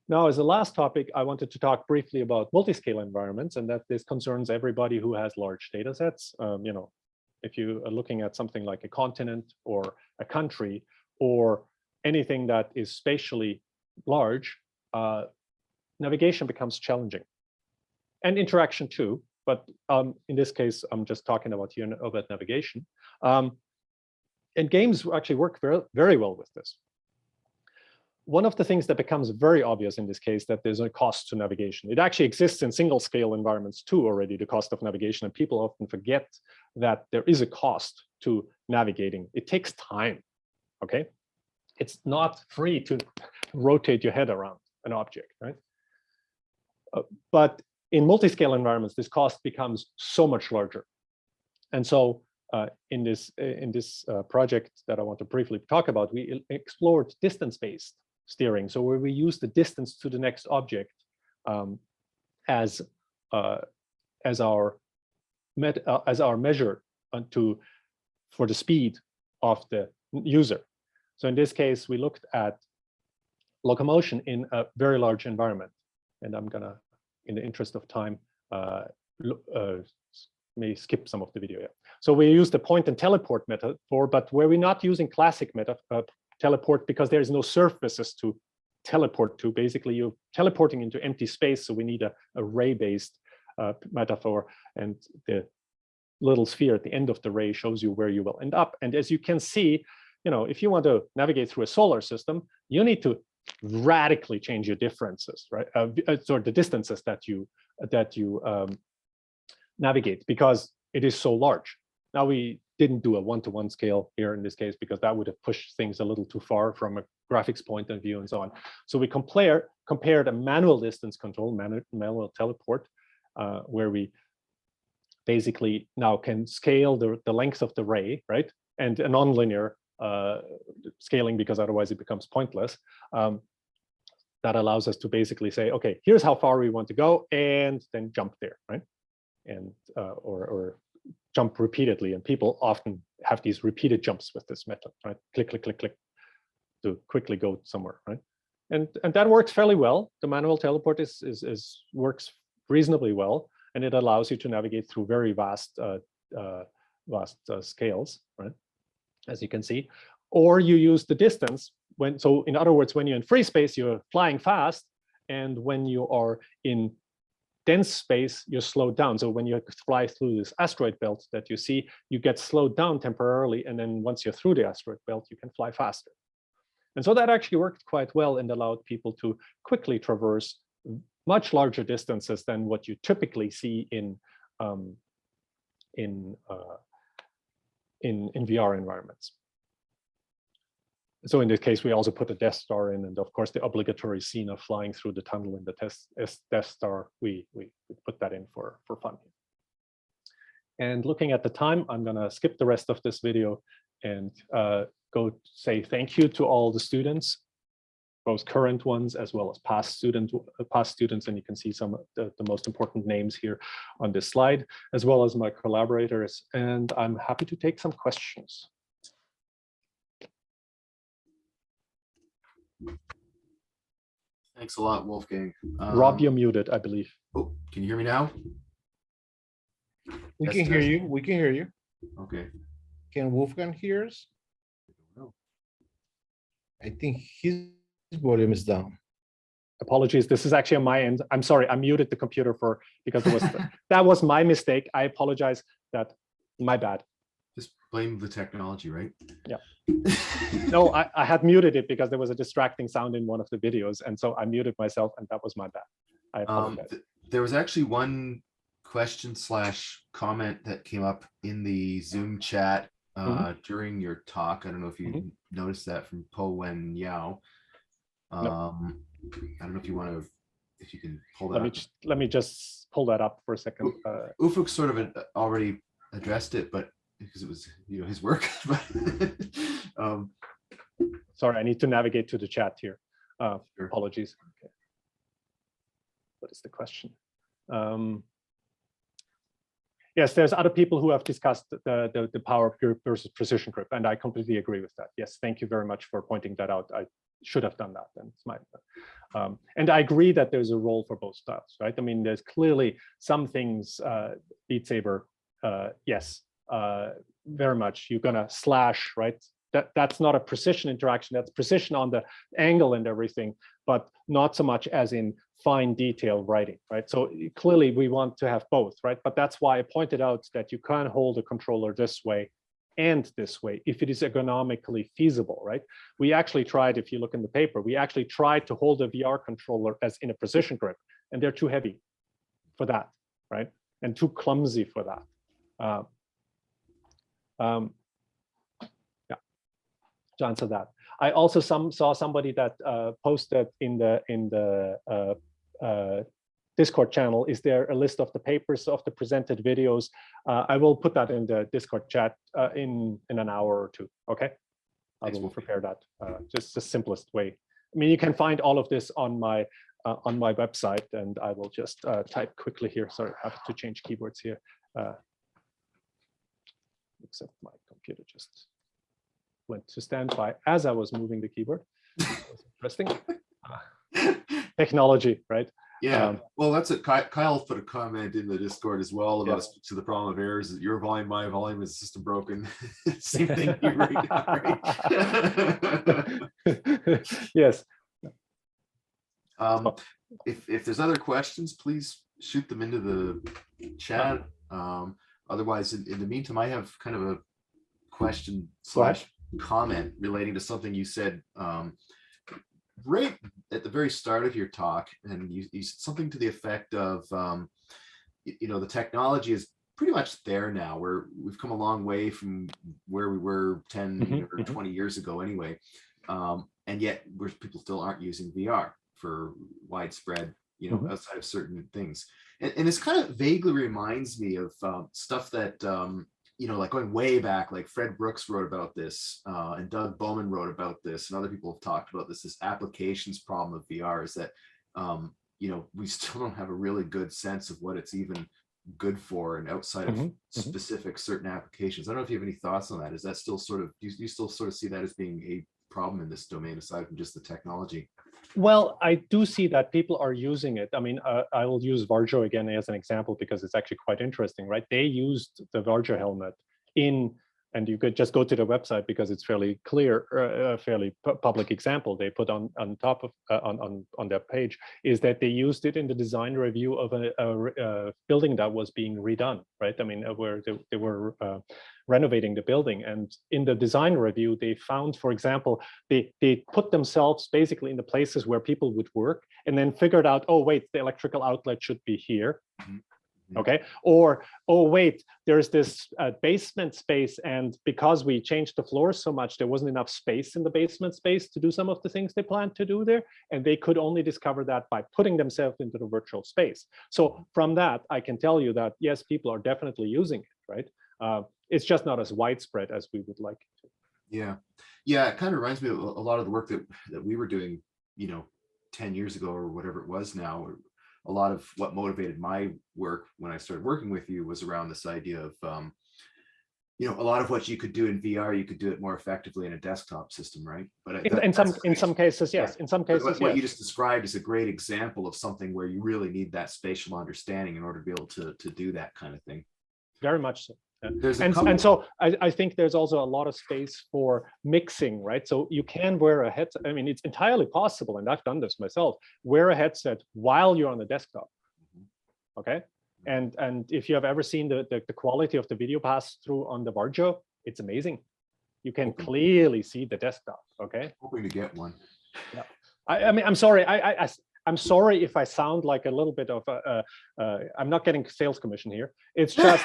S3: Now, as the last topic, I wanted to talk briefly about multi-scale environments, and that this concerns everybody who has large data sets. You know, if you are looking at something like a continent or a country or anything that is spatially large, navigation becomes challenging, and interaction too. But in this case, I'm just talking about here about navigation. And games actually work very, very well with this. One of the things that becomes very obvious in this case that there's a cost to navigation. It actually exists in single scale environments too already, the cost of navigation, and people often forget that there is a cost to navigating. It takes time, okay? It's not free to rotate your head around an object, right? But in multi-scale environments, this cost becomes so much larger. And so in this project that I want to briefly talk about, we explored distance-based steering. So where we use the distance to the next object as our measure for the speed of the user. So in this case, we looked at locomotion in a very large environment. And I'm gonna, in the interest of time, may skip some of the video. Yeah. So we use the point and teleport metaphor, but where we're not using classic teleport because there is no surfaces to teleport to. Basically, you're teleporting into empty space, so we need a ray-based metaphor, and the little sphere at the end of the ray shows you where you will end up. And as you can see, you know, if you want to navigate through a solar system, you need to radically change your differences, right? So the distances that you navigate, because it is so large. Now, we didn't do a one-to-one scale here in this case because that would have pushed things a little too far from a graphics point of view and so on. So we compared a manual distance control, manual teleport, where we basically now can scale the length of the ray, right? And a nonlinear scaling, because otherwise it becomes pointless. That allows us to basically say, okay, here's how far we want to go, and then jump there, right? And or jump repeatedly, and people often have these repeated jumps with this method, right? Click, click, click, click, to quickly go somewhere, right? And that works fairly well. The manual teleport works reasonably well, and it allows you to navigate through very vast scales, right? As you can see. Or you use the distance so in other words, when you're in free space, you're flying fast, and when you are in dense space, you're slowed down. So when you fly through this asteroid belt that you see, you get slowed down temporarily, and then once you're through the asteroid belt, you can fly faster. And so that actually worked quite well and allowed people to quickly traverse much larger distances than what you typically see in VR environments. So in this case, we also put a Death Star in, and of course, the obligatory scene of flying through the tunnel in the Death Star, we put that in for fun. And looking at the time, I'm going to skip the rest of this video and go say thank you to all the students, both current ones as well as past students. And you can see some of the most important names here on this slide, as well as my collaborators. And I'm happy to take some questions.
S2: Thanks a lot, Wolfgang.
S3: Rob, you're muted, I believe.
S2: Oh, can you hear me now?
S4: We
S2: Yes,
S4: can hear
S2: Jess.
S4: you. We can hear you.
S2: Okay.
S4: Can Wolfgang hear us?
S2: No.
S4: I think his volume is down.
S3: Apologies, this is actually on my end. I'm sorry, I muted the computer because it was that was my mistake. I apologize. My bad.
S2: Just blame the technology, right?
S3: Yeah. No, I had muted it because there was a distracting sound in one of the videos, and so I muted myself, and that was my bad. I apologize.
S2: There was actually one question / comment that came up in the Zoom chat during your talk. I don't know if you noticed that, from Po Wen Yao.
S3: No.
S2: I don't know if you want to, if you can pull that up.
S3: Let me just pull that up for a second.
S2: Ufuk sort of already addressed it, but because it was his work.
S3: Sorry, I need to navigate to the chat here.
S2: Sure.
S3: Apologies. Okay. What is the question? Yes, there's other people who have discussed the power of grip versus precision grip, and I completely agree with that. Yes, thank you very much for pointing that out. I should have done that, and it's my and I agree that there's a role for both styles, right? I mean, there's clearly some things, Beat Saber, yes, very much. You're gonna slash, right? That's not a precision interaction. That's precision on the angle and everything, but not so much as in fine detail writing, right? So clearly we want to have both, right? But that's why I pointed out that you can hold a controller this way and this way if it is ergonomically feasible, right? We actually tried, if you look in the paper, we actually tried to hold a VR controller as in a precision grip, and they're too heavy for that, right? And too clumsy for that. Yeah, to answer that. I also saw somebody that posted in the Discord channel, is there a list of the papers of the presented videos? I will put that in the Discord chat in an hour or two, okay? I will prepare that, just the simplest way. I mean, you can find all of this on my website, and I will just type quickly here. Sorry, I have to change keyboards here. Except my computer just went to standby as I was moving the keyboard. That was interesting. Technology, right?
S2: Yeah, well, that's it. Kyle put a comment in the Discord as well about to the problem of errors. Is your volume, my volume, is the system broken? Same thing you right now, right?
S3: Yes.
S2: If there's other questions, please shoot them into the chat. Otherwise, in the meantime, I have kind of a question / comment relating to something you said right at the very start of your talk, and you said something to the effect of, the technology is pretty much there now. We've come a long way from where we were 10 or 20 years ago anyway, and yet people still aren't using VR for widespread, outside of certain things. And this kind of vaguely reminds me of stuff that, like going way back, like Fred Brooks wrote about this, and Doug Bowman wrote about this, and other people have talked about this applications problem of VR is that, we still don't have a really good sense of what it's even good for and outside of specific certain applications. I don't know if you have any thoughts on that. Is that still sort of, do you still sort of see that as being a problem in this domain aside from just the technology?
S3: Well, I do see that people are using it. I mean, I will use Varjo again as an example because it's actually quite interesting, right? They used the Varjo helmet and you could just go to the website because it's fairly clear, fairly public example they put on top of on their page is that they used it in the design review of a building that was being redone, right? I mean, where they were renovating the building, and in the design review they found, for example, they put themselves basically in the places where people would work, and then figured out, oh wait, the electrical outlet should be here. Okay, or oh wait, there's this basement space, and because we changed the floors so much, there wasn't enough space in the basement space to do some of the things they planned to do there, and they could only discover that by putting themselves into the virtual space. So from that, I can tell you that yes, people are definitely using it, right? It's just not as widespread as we would like it to.
S2: Yeah, it kind of reminds me of a lot of the work that we were doing, 10 years ago or whatever it was now. A lot of what motivated my work when I started working with you was around this idea of, a lot of what you could do in VR, you could do it more effectively in a desktop system, right? But
S3: in some cases, yes. In some cases,
S2: what
S3: yes.
S2: you just described is a great example of something where you really need that spatial understanding in order to be able to do that kind of thing.
S3: Very much so.
S2: Yeah.
S3: And so I think there's also a lot of space for mixing, right? So you can wear a headset. I mean, it's entirely possible, and I've done this myself, wear a headset while you're on the desktop, okay? And if you have ever seen the quality of the video pass through on the Varjo, it's amazing. You can clearly see the desktop, okay?
S2: Hoping to get one.
S3: Yeah. I mean, I'm sorry. I'm sorry if I sound like a little bit of I'm not getting sales commission here. It's just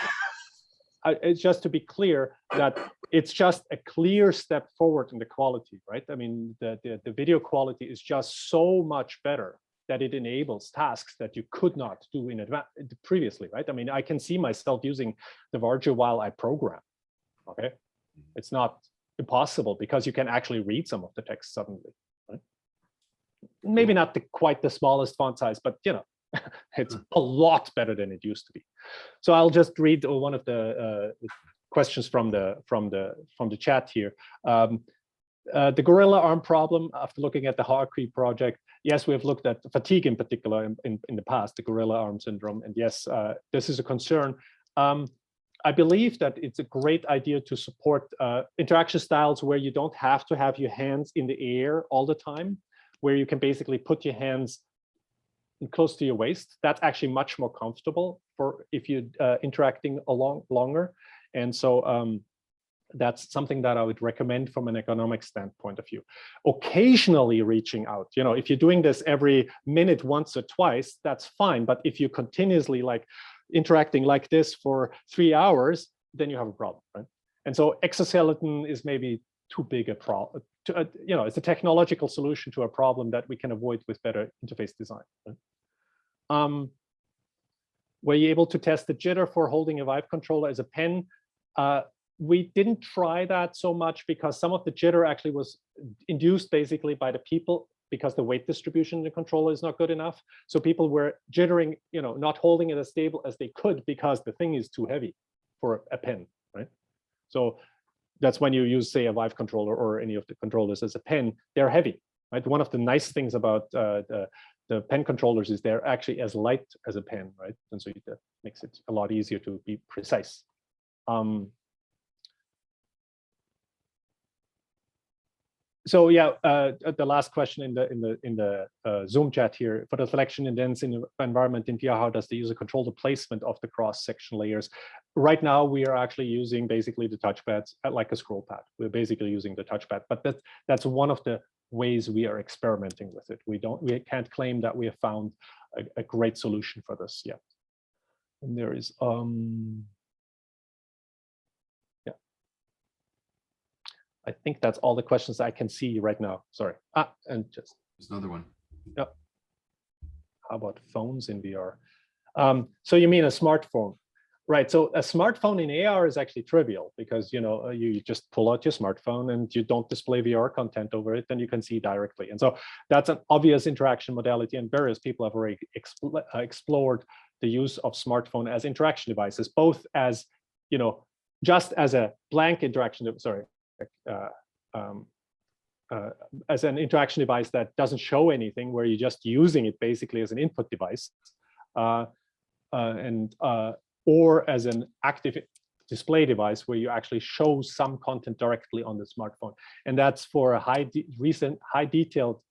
S3: it's just to be clear that it's just a clear step forward in the quality, right? I mean, the video quality is just so much better that it enables tasks that you could not do in advance previously, right? I mean, I can see myself using the Varjo while I program, okay? It's not impossible because you can actually read some of the text suddenly, right? Maybe not quite the smallest font size, but it's a lot better than it used to be. So I'll just read one of the questions from the chat here. The gorilla arm problem, after looking at the Harkree project, yes, we have looked at fatigue in particular in the past, the gorilla arm syndrome, and yes, this is a concern. I believe that it's a great idea to support interaction styles where you don't have to have your hands in the air all the time, where you can basically put your hands close to your waist. That's actually much more comfortable for if you're interacting longer. And so that's something that I would recommend from an economic standpoint of view. Occasionally reaching out, if you're doing this every minute, once or twice, that's fine. But if you're continuously interacting like this for 3 hours, then you have a problem, right? And so exoskeleton is maybe too big a problem. It's a technological solution to a problem that we can avoid with better interface design. Right? Were you able to test the jitter for holding a Vive controller as a pen? We didn't try that so much because some of the jitter actually was induced basically by the people because the weight distribution in the controller is not good enough. So people were jittering, not holding it as stable as they could because the thing is too heavy for a pen, right? So that's when you use, say, a Vive controller or any of the controllers as a pen, they're heavy, right? One of the nice things about the pen controllers is they're actually as light as a pen, right? And so that makes it a lot easier to be precise. So yeah, the last question in the Zoom chat here, for the selection and dense environment in VR, how does the user control the placement of the cross-section layers? Right now, we are actually using basically the touchpads like a scroll pad. We're basically using the touchpad, but that's one of the ways we are experimenting with it. We can't claim that we have found a great solution for this yet. And there is I think that's all the questions I can see right now. Sorry. And just
S2: there's another one.
S3: Yep. How about phones in VR? So you mean a smartphone, right? So a smartphone in AR is actually trivial because you just pull out your smartphone and you don't display VR content over it, then you can see directly. And so that's an obvious interaction modality, and various people have already explored the use of smartphone as interaction devices, both as just as a blank interaction. Sorry. As an interaction device that doesn't show anything, where you're just using it basically as an input device, or as an active display device where you actually show some content directly on the smartphone. And that's for a high detailed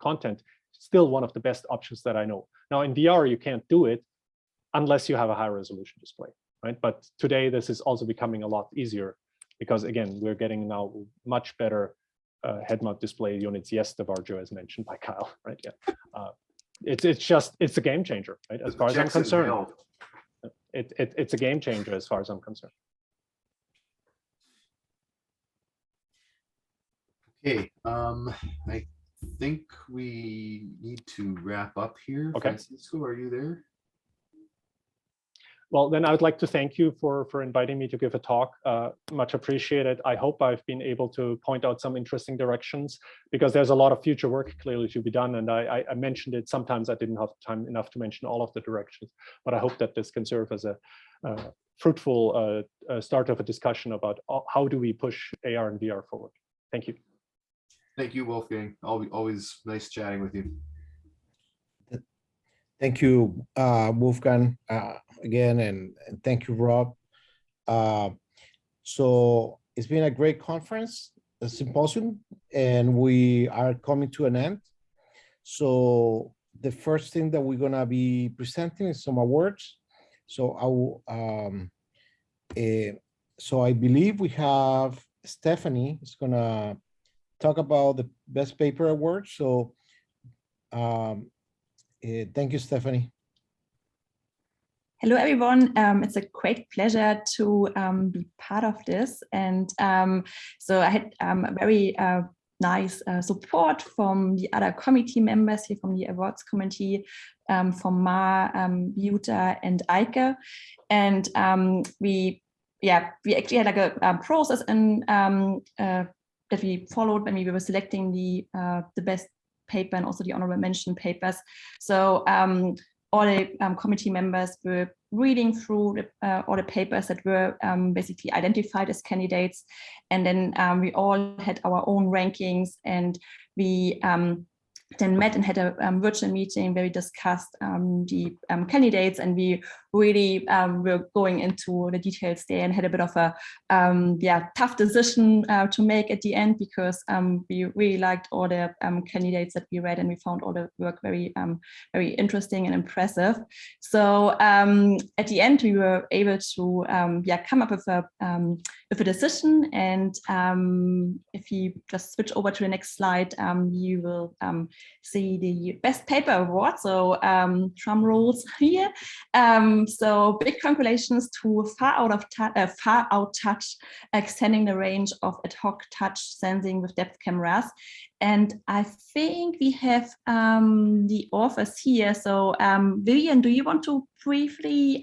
S3: content, still one of the best options that I know. Now in VR, you can't do it unless you have a high resolution display, right? But today, this is also becoming a lot easier, because again, we're getting now much better head mount display units. Yes, the Varjo as mentioned by Kyle, right? Yeah, it's a game changer, right? As far as I'm concerned, it's a game changer as far as I'm concerned.
S2: Okay, I think we need to wrap up here.
S3: Okay.
S2: Francisco, are you there?
S3: Well, then I would like to thank you for inviting me to give a talk. Much appreciated. I hope I've been able to point out some interesting directions, because there's a lot of future work clearly to be done. And I mentioned it. Sometimes I didn't have time enough to mention all of the directions, but I hope that this can serve as a fruitful start of a discussion about how do we push AR and VR forward. Thank you.
S2: Thank you, Wolfgang. Always nice chatting with you.
S4: Thank you, Wolfgang, again, and thank you, Rob. So it's been a great conference, a symposium, and we are coming to an end. So the first thing that we're gonna be presenting is some awards. So I believe we have Stephanie is gonna talk about the best paper award. So thank you, Stephanie.
S5: Hello, everyone. It's a great pleasure to be part of this. And so I had a very nice support from the other committee members here from the awards committee, from Ma, Jutta, and Eike. And we actually had like a process and that we followed when we were selecting the best paper and also the honorable mention papers. So all the committee members were reading through all the papers that were basically identified as candidates. And then we all had our own rankings, and we then met and had a virtual meeting where we discussed the candidates, and we really were going into the details there and had a bit of a tough decision to make at the end, because we really liked all the candidates that we read, and we found all the work very very interesting and impressive. So at the end we were able to come up with a decision, and if you just switch over to the next slide, you will see the best paper award. So drum rolls here. So big congratulations to Far Out Touch, extending the range of ad hoc touch sensing with depth cameras. And I think we have the authors here. So Vivian, do you want to briefly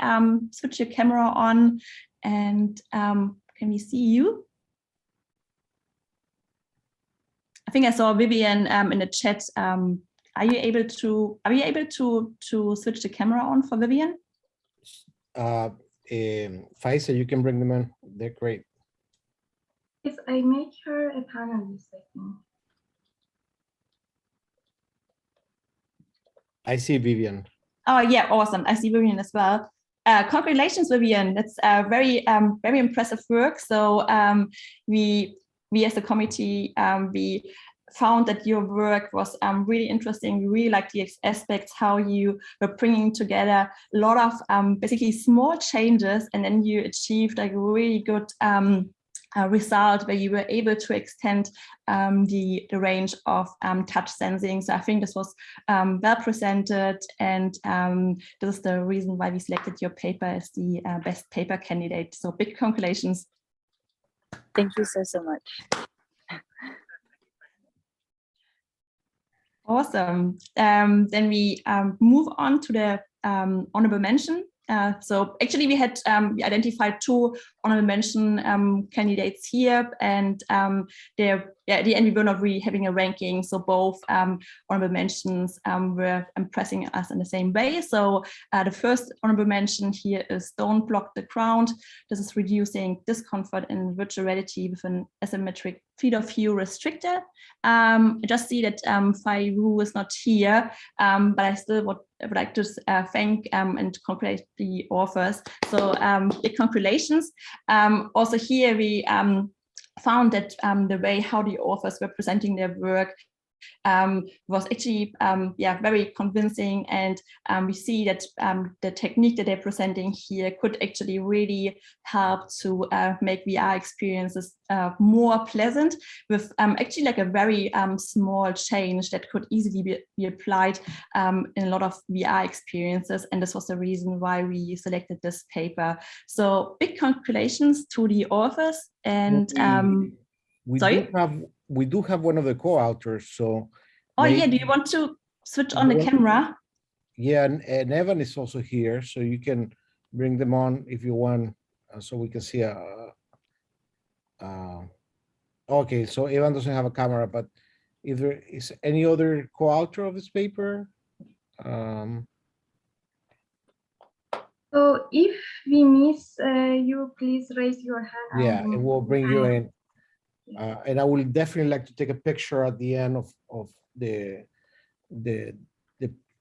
S5: switch your camera on, and can we see you? I think I saw Vivian in the chat. Are you able to switch the camera on for Vivian?
S4: Faisal, you can bring them in. They're great.
S1: Yes, I make her a panelist, I think.
S4: I see Vivian.
S5: Oh yeah, awesome. I see Vivian as well. Congratulations, Vivian. That's very very impressive work. So we as a committee, we found that your work was really interesting. We really liked the aspects, how you were bringing together a lot of basically small changes, and then you achieved like a really good result where you were able to extend the range of touch sensing. So I think this was well presented, and this is the reason why we selected your paper as the best paper candidate. So big congratulations.
S6: Thank you so much.
S5: Awesome. Then we move on to the honorable mention. So actually we had we identified 2 honorable mention candidates here, and at the end we were not really having a ranking, so both honorable mentions were impressing us in the same way. So the first honorable mention here is Don't Block the Ground. This is reducing discomfort in virtual reality with an asymmetric field of view restrictor. I just see that Fai Wu is not here, but I still would like to thank and congratulate the authors. So big congratulations. Also here we found that the way how the authors were presenting their work was actually very convincing, and we see that the technique that they're presenting here could actually really help to make VR experiences more pleasant, with actually like a very small change that could easily be applied in a lot of VR experiences, and this was the reason why we selected this paper. So big congratulations to the authors. And
S4: we do have one of the co-authors, so
S5: yeah, do you want to switch on the camera?
S4: Yeah, and Evan is also here, so you can bring them on if you want, so we can see. Okay, so Evan doesn't have a camera, but if there is any other co-author of this paper,
S1: So if we miss you, please raise your hand.
S4: yeah, it will bring you in.
S1: Yeah.
S4: And I will definitely like to take a picture at the end of the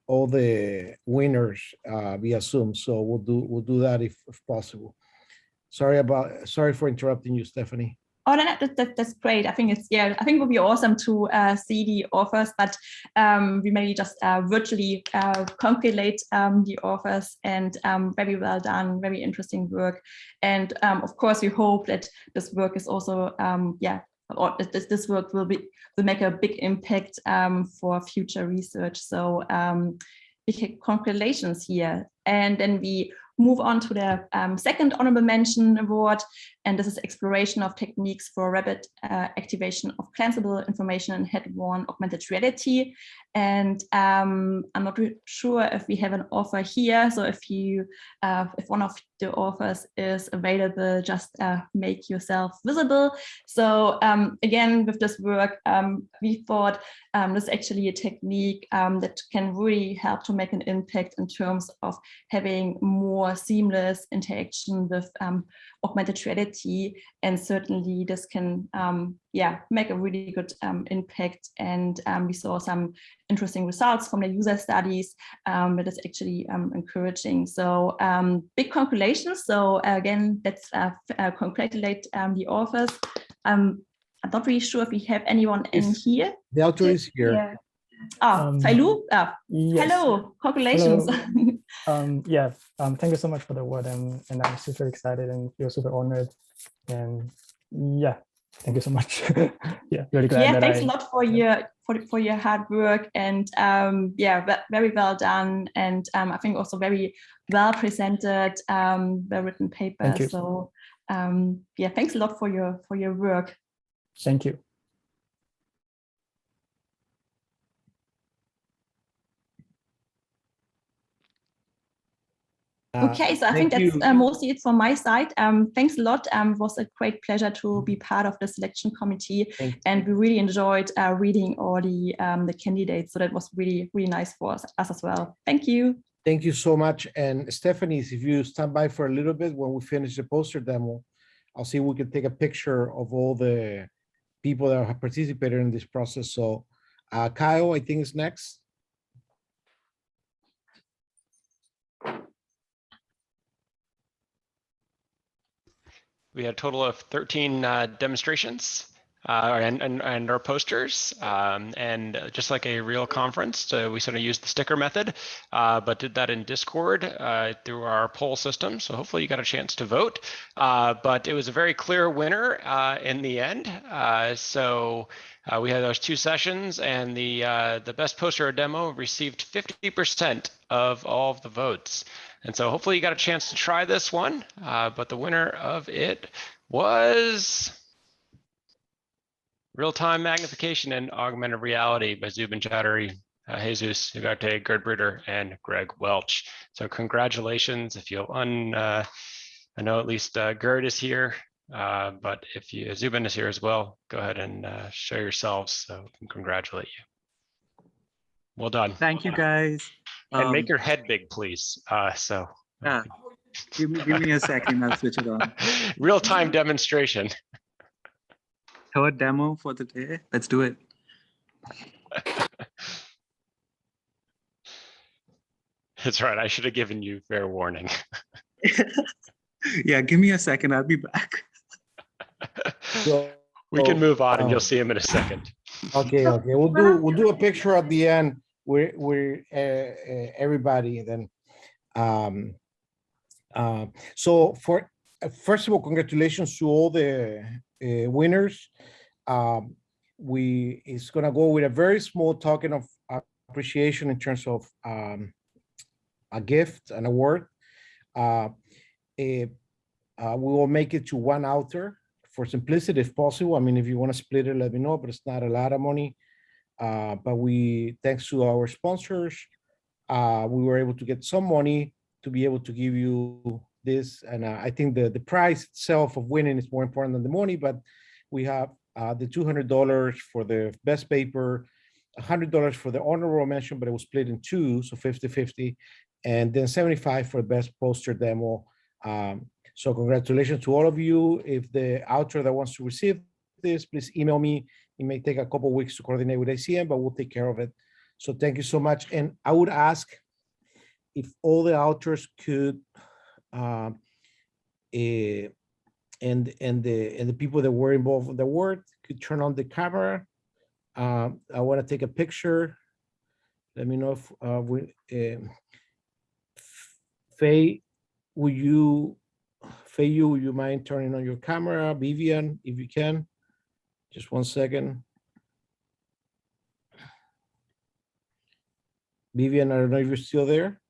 S4: all the winners via Zoom. So we'll do that if possible. Sorry for interrupting you, Stephanie.
S5: Oh, no, that's great. I think I think it would be awesome to see the authors, but we maybe just virtually compilate the authors, and very well done, very interesting work. And of course, we hope that this work is also, or this work will make a big impact for future research. So big congratulations here. And then we move on to the second honorable mention award, and this is exploration of techniques for rapid activation of cleanseable information in head-worn augmented reality. And I'm not really sure if we have an author here, so if one of the authors is available, just make yourself visible. So again, with this work, we thought this is actually a technique that can really help to make an impact in terms of having more seamless interaction with augmented reality, and certainly this can make a really good impact. And we saw some interesting results from the user studies that is actually encouraging. So big congratulations. So again, let's congratulate the authors. I'm not really sure if we have anyone in here.
S4: The author is here.
S1: Yeah.
S5: Failu?
S7: Yes.
S5: Hello, congratulations.
S7: Hello. Thank you so much for the word, and I'm super excited and feel super honored. And yeah, thank you so much. Yeah, really glad.
S5: Yeah, thanks a lot for your hard work, and very well done, and I think also very well presented, well written paper.
S7: Thank you.
S5: So thanks a lot for your work.
S7: Thank you.
S5: Okay, so I think that's mostly it from my side. Thanks a lot. It was a great pleasure to be part of the selection committee, and we really enjoyed reading all the candidates. So that was really, really nice for us as well. Thank you.
S4: Thank you so much. And Stephanie, if you stand by for a little bit when we finish the poster demo, I'll see if we can take a picture of all the people that have participated in this process. So Kyle, I think is next.
S8: We had a total of 13 demonstrations and our posters, and just like a real conference, we sort of used the sticker method, but did that in Discord through our poll system. So hopefully you got a chance to vote, but it was a very clear winner in the end. So we had those 2 sessions, and the best poster or demo received 50% of all of the votes. And so hopefully you got a chance to try this one, but the winner of it was Real-Time Magnification and Augmented Reality by Zubin Chattery, Jesus Ugarte, Gerd Bruder, and Greg Welch. So congratulations. If you'll I know at least Gerd is here, but if Zubin is here as well, go ahead and show yourselves so we can congratulate you. Well done.
S9: Thank you, guys.
S8: And make your head big, please.
S9: Give me a second, I'll switch it on.
S8: Real-time demonstration.
S9: Third demo for the day. Let's do it.
S8: That's right. I should have given you fair warning.
S9: Yeah, give me a second. I'll be back.
S4: So,
S8: we can move on, and you'll see him in a second.
S4: Okay. We'll do a picture at the end. We're everybody then. So first of all, congratulations to all the winners. It's gonna go with a very small token of appreciation in terms of a gift, an award. We will make it to one author for simplicity if possible. I mean, if you want to split it, let me know, but it's not a lot of money. But thanks to our sponsors, we were able to get some money to be able to give you this. And I think the prize itself of winning is more important than the money, but we have the $200 for the best paper, $100 for the honorable mention, but it was split in two, so 50-50, and then 75 for best poster demo. So congratulations to all of you. If the author that wants to receive this, please email me. It may take a couple of weeks to coordinate with ACM, but we'll take care of it. So thank you so much. And I would ask if all the authors could, and the people that were involved in the work could turn on the camera. I want to take a picture. Let me know if Faye, would you mind turning on your camera? Vivian, if you can, just 1 second. Vivian, I don't know if you're still there.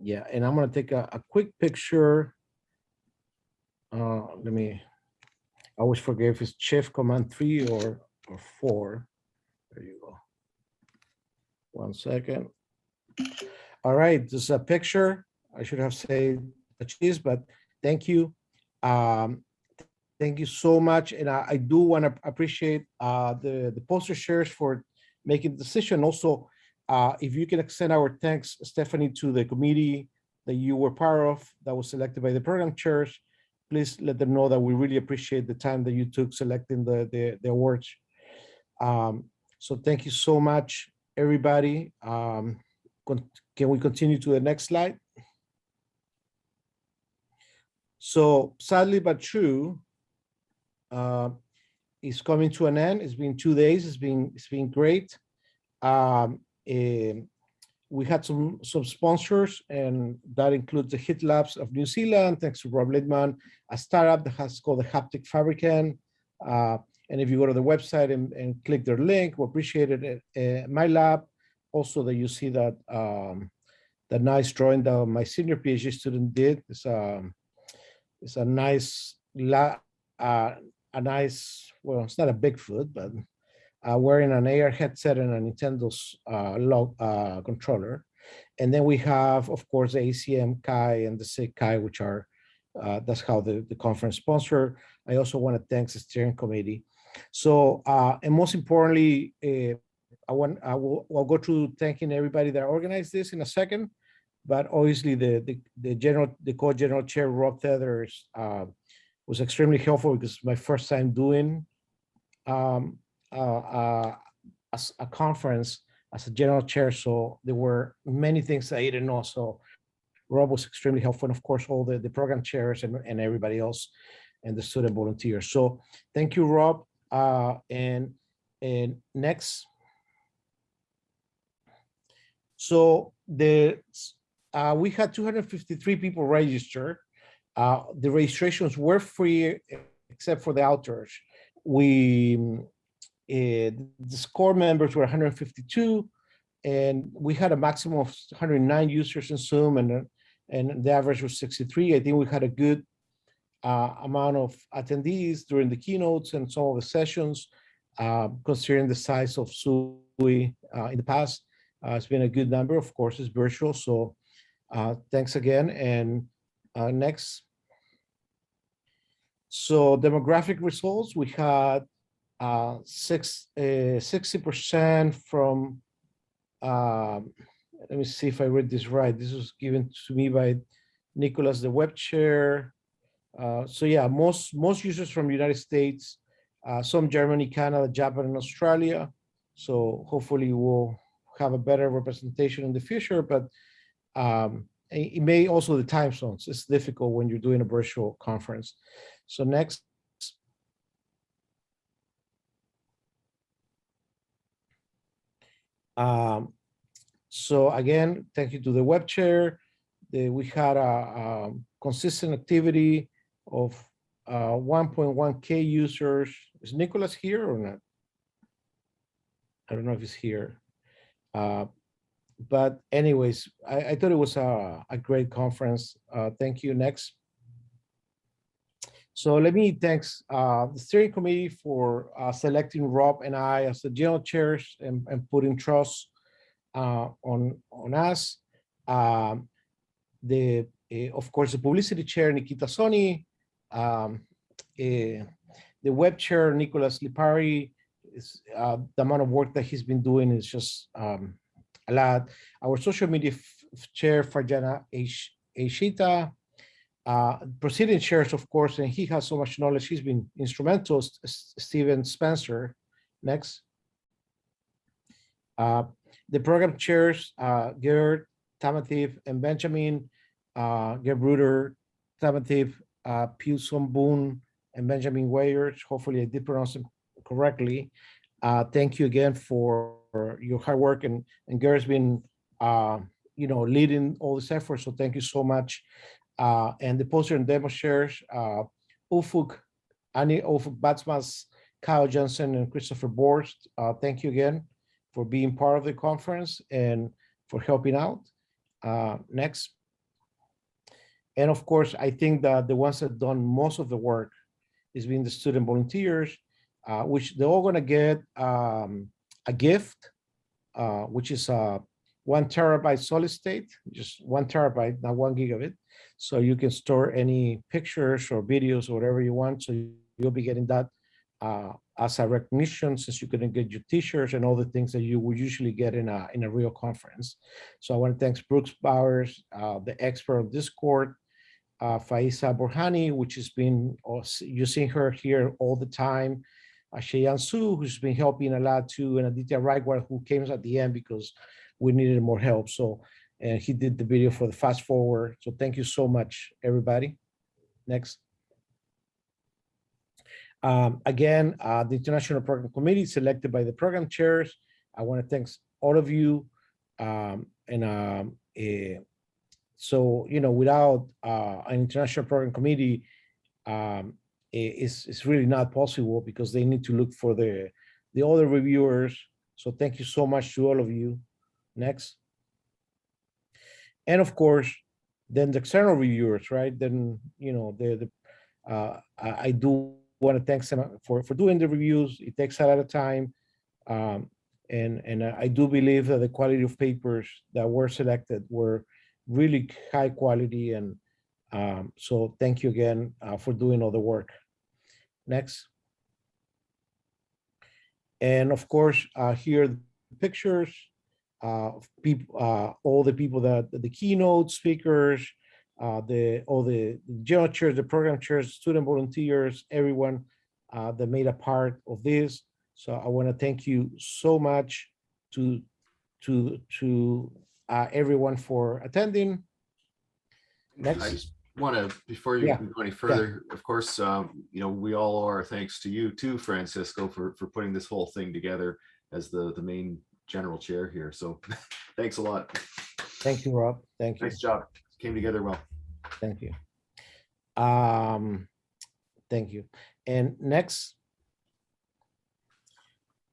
S4: Yeah, and I'm gonna take a quick picture. Let me, I always forget if it's Shift Command 3 or 4. There you go. 1 second. All right, this is a picture. I should have said a cheese, but thank you. Thank you so much. And I do want to appreciate the poster shares for making the decision. Also, if you can extend our thanks, Stephanie, to the committee that you were part of that was selected by the program chairs, please let them know that we really appreciate the time that you took selecting the awards. So thank you so much, everybody. Can we continue to the next slide? So sadly but true, it's coming to an end. It's been 2 days. It's been great. We had some sponsors, and that includes the HIT Labs of New Zealand. Thanks to Rob Littman, a startup that has called the Haptic Fabricant. And if you go to the website and click their link, we appreciate it. My lab, also that you see that that nice drawing that my senior PhD student did. It's a nice well, it's not a Bigfoot, but wearing an AR headset and a Nintendo's controller. And then we have, of course, the ACM Kai and the SIG Kai, which are, that's how the conference sponsor. I also want to thank the steering committee. So, and most importantly, I'll go through thanking everybody that organized this in a second, but obviously the co-general chair, Rob Tethers, was extremely helpful because it's my first time doing a conference as a general chair. So there were many things I didn't know. So Rob was extremely helpful. And of course, all the program chairs and everybody else and the student volunteers. So thank you, Rob. And next. So we had 253 people register. The registrations were free except for the authors. The score members were 152, and we had a maximum of 109 users in Zoom, and the average was 63. I think we had a good amount of attendees during the keynotes and some of the sessions, considering the size of SUI in the past. It's been a good number. Of course, it's virtual, so thanks again. And next. So demographic results, we had 60% from, let me see if I read this right. This was given to me by Nicholas, the web chair. So yeah, most users from the United States, some Germany, Canada, Japan, and Australia. So hopefully we'll have a better representation in the future, but it may also the time zones. It's difficult when you're doing a virtual conference. So next. So again, thank you to the web chair. We had a consistent activity of 1.1K users. Is Nicholas here or not? I don't know if he's here. But anyways, I thought it was a great conference. Thank you. Next. So let me thank the steering committee for selecting Rob and I as the general chairs and putting trust on us. Of course, the publicity chair, Nikita Soni, the web chair, Nicolas Lipari. The amount of work that he's been doing is just a lot. Our social media chair, Farjana Eshita, proceeding chairs, of course, and he has so much knowledge. He's been instrumental. Steven Spencer. Next. The program chairs, Gerd, Tamativ, and Benjamin, Gebruder, Tamativ, Pewson Boone, and Benjamin Wayers. Hopefully I did pronounce them correctly. Thank you again for your hard work, and Ger's been leading all this effort, so thank you so much. And the poster and demo shares, Ufuk, Annie Ufuk Batsmas, Kyle Johnson, and Christopher Borst. Thank you again for being part of the conference and for helping out. Next. And of course, I think that the ones that done most of the work is being the student volunteers, which they're all gonna get a gift, which is 1 terabyte solid state, just 1 terabyte, not 1 gigabit. So you can store any pictures or videos or whatever you want. So you'll be getting that as a recognition, since you couldn't get your t-shirts and all the things that you would usually get in a real conference. So I want to thank Brooks Bowers, the expert of Discord, Faisa Borhani, which has been, you're seeing her here all the time, Sheyan Su, who's been helping a lot too, and Aditya Raigwar, who came at the end because we needed more help. So, and he did the video for the fast forward. So thank you so much, everybody. Next. Again, the International Program Committee selected by the program chairs. I want to thank all of you. So, without an International Program Committee, it's really not possible, because they need to look for the other reviewers. So thank you so much to all of you. Next. And of course, then the external reviewers, right? Then, I do want to thank them for doing the reviews. It takes a lot of time. And I do believe that the quality of papers that were selected were really high quality. And so thank you again for doing all the work. Next. And of course, here are the pictures of people, all the people that the keynote speakers, all the general chairs, the program chairs, student volunteers, everyone that made a part of this. So I want to thank you so much to everyone for attending. Next.
S2: I just want to, before you go any further, of course, we all owe our thanks to you too, Francisco, for putting this whole thing together as the main general chair here. So thanks a lot.
S4: Thank you, Rob. Thank you.
S2: Nice job. Came together well.
S4: Thank you. Thank you. And next.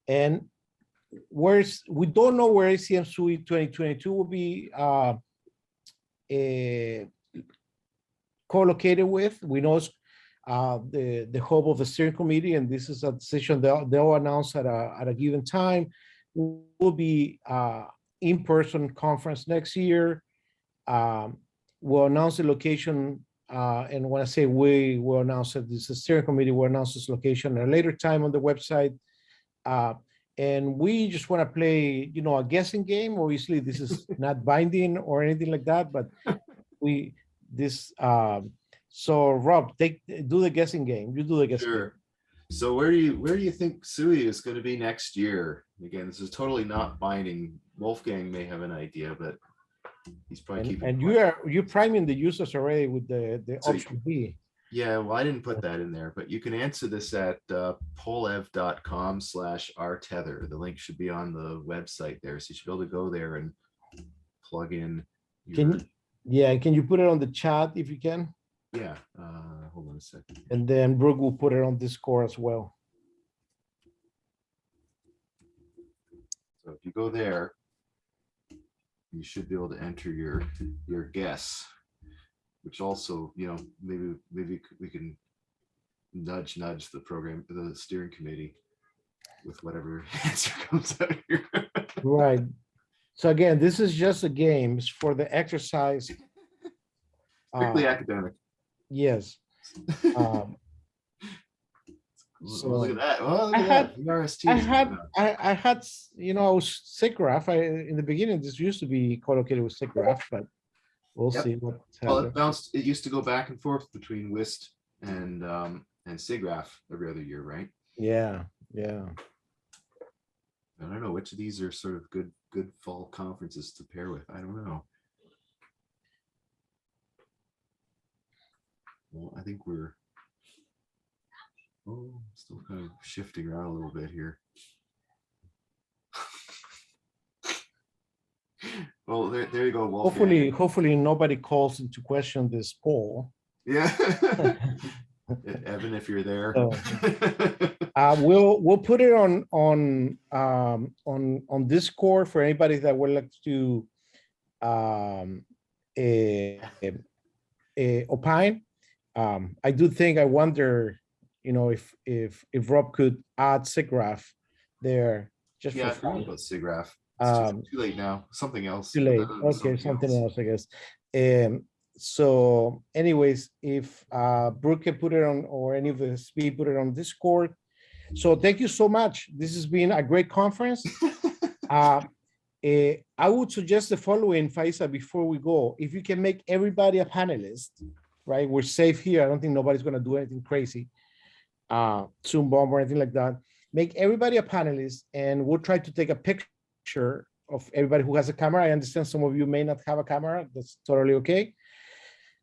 S4: And we don't know where ACM SUI 2022 will be co-located with. We know it's the hub of the steering committee, and this is a decision they'll announce at a given time. Will be in-person conference next year. We'll announce the location, and when I say we will announce that this is steering committee, will announce this location at a later time on the website. And we just want to play, a guessing game. Obviously, this is not binding or anything like that, but so Rob, do the guessing game. You do the guessing game.
S2: So where do you think SUI is going to be next year? Again, this is totally not binding. Wolfgang may have an idea, but he's probably keeping. And
S4: you're priming the users already with the option B.
S2: Yeah, well, I didn't put that in there, but you can answer this at polev.com/rtether. The link should be on the website there, so you should be able to go there and plug in.
S4: Can you put it on the chat if you can?
S2: Yeah, hold on a second.
S4: And then Brooke will put it on Discord as well.
S2: So if you go there, you should be able to enter your guess, which also, maybe we can nudge the steering committee with whatever answer comes out here.
S4: Right. So again, this is just a game. It's for the exercise.
S2: Strictly academic.
S4: Yes.
S2: So, look at that. Oh, look at that. VRST
S4: I had, you know, I was SIGGRAPH. In the beginning, this used to be collocated with SIGGRAPH, but we'll see what happens.
S2: Well, it used to go back and forth between WIST and SIGGRAPH every other year, right?
S4: Yeah.
S2: I don't know which of these are sort of good fall conferences to pair with. I don't know. Well, I think we're still kind of shifting around a little bit here. Well, there you go, Wolfgang.
S4: Hopefully nobody calls into question this poll.
S2: Yeah. Evan, if you're there.
S4: We'll put it on Discord for anybody that would like to opine. I do think, I wonder, you know, if Rob could add SIGGRAPH there just
S2: I
S4: for
S2: forgot
S4: fun.
S2: about SIGGRAPH. It's too late now. Something else.
S4: Too late. Okay, something else, I guess. So anyways, if Brooke can put it on, or any of the SB put it on Discord. So thank you so much. This has been a great conference. I would suggest the following, Faisa, before we go. If you can make everybody a panelist, right? We're safe here. I don't think nobody's going to do anything crazy, Zoom bomb or anything like that. Make everybody a panelist, and we'll try to take a picture of everybody who has a camera. I understand some of you may not have a camera. That's totally okay.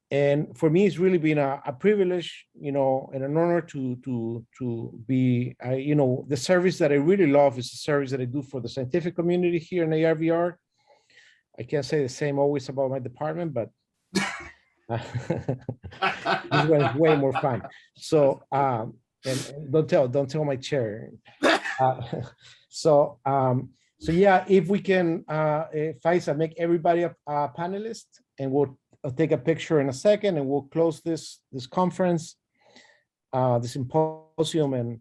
S4: And for me, it's really been a privilege, you know, and an honor to be, you know, the service that I really love is the service that I do for the scientific community here in ARVR. I can't say the same always about my department, but this one is way more fun. So, and don't tell my chair. So yeah, if we can, Faisa, make everybody a panelist, and I'll take a picture in a second, and we'll close this conference, the symposium. And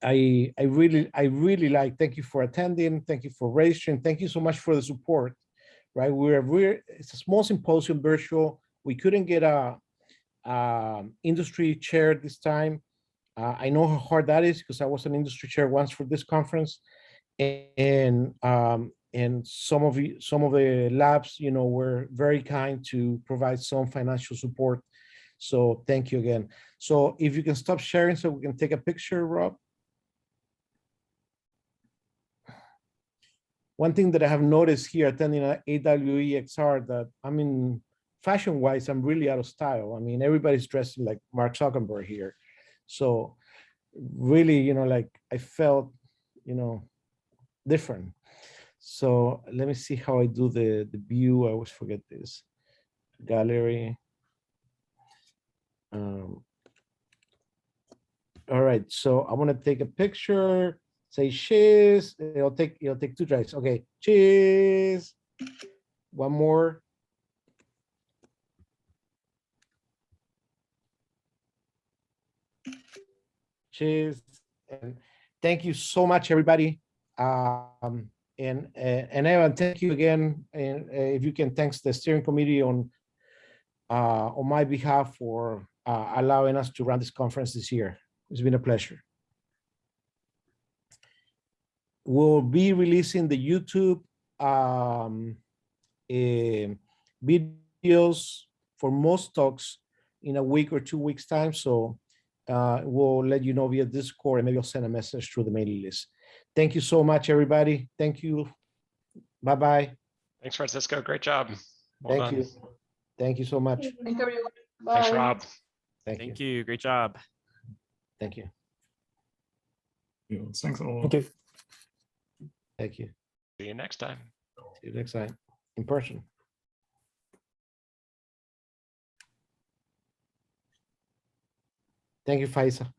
S4: I really like. Thank you for attending. Thank you for registering. Thank you so much for the support. Right, it's a small symposium, virtual. We couldn't get a industry chair this time. I know how hard that is, because I was an industry chair once for this conference, and some of the labs, you know, were very kind to provide some financial support. So thank you again. So if you can stop sharing so we can take a picture, Rob. One thing that I have noticed here attending AWE-XR, that I mean, fashion-wise, I'm really out of style. I mean, everybody's dressed like Mark Zuckerberg here. So really, you know, like I felt, you know, different. So let me see how I do the view. I always forget this. Gallery. All right, so I want to take a picture. Say cheese. It'll take 2 tries. Okay, cheese. One more. Cheese. And thank you so much, everybody. And Evan, thank you again. And if you can, thanks the steering committee on my behalf for allowing us to run this conference this year. It's been a pleasure. We'll be releasing the YouTube videos for most talks in a week or 2 weeks time. So we'll let you know via Discord, and maybe I'll send a message through the mailing list. Thank you so much, everybody. Thank you. Bye-bye.
S8: Thanks, Francisco. Great job.
S4: Well Thank you. Thank you so much.
S10: Thank you, everyone. Bye.
S8: Thanks, Rob.
S4: Thank
S11: you. Great job.
S4: Thank you.
S7: Thanks all.
S4: Thank you. Thank you.
S8: See you next time.
S4: See you next time in person. Thank you, Faisa.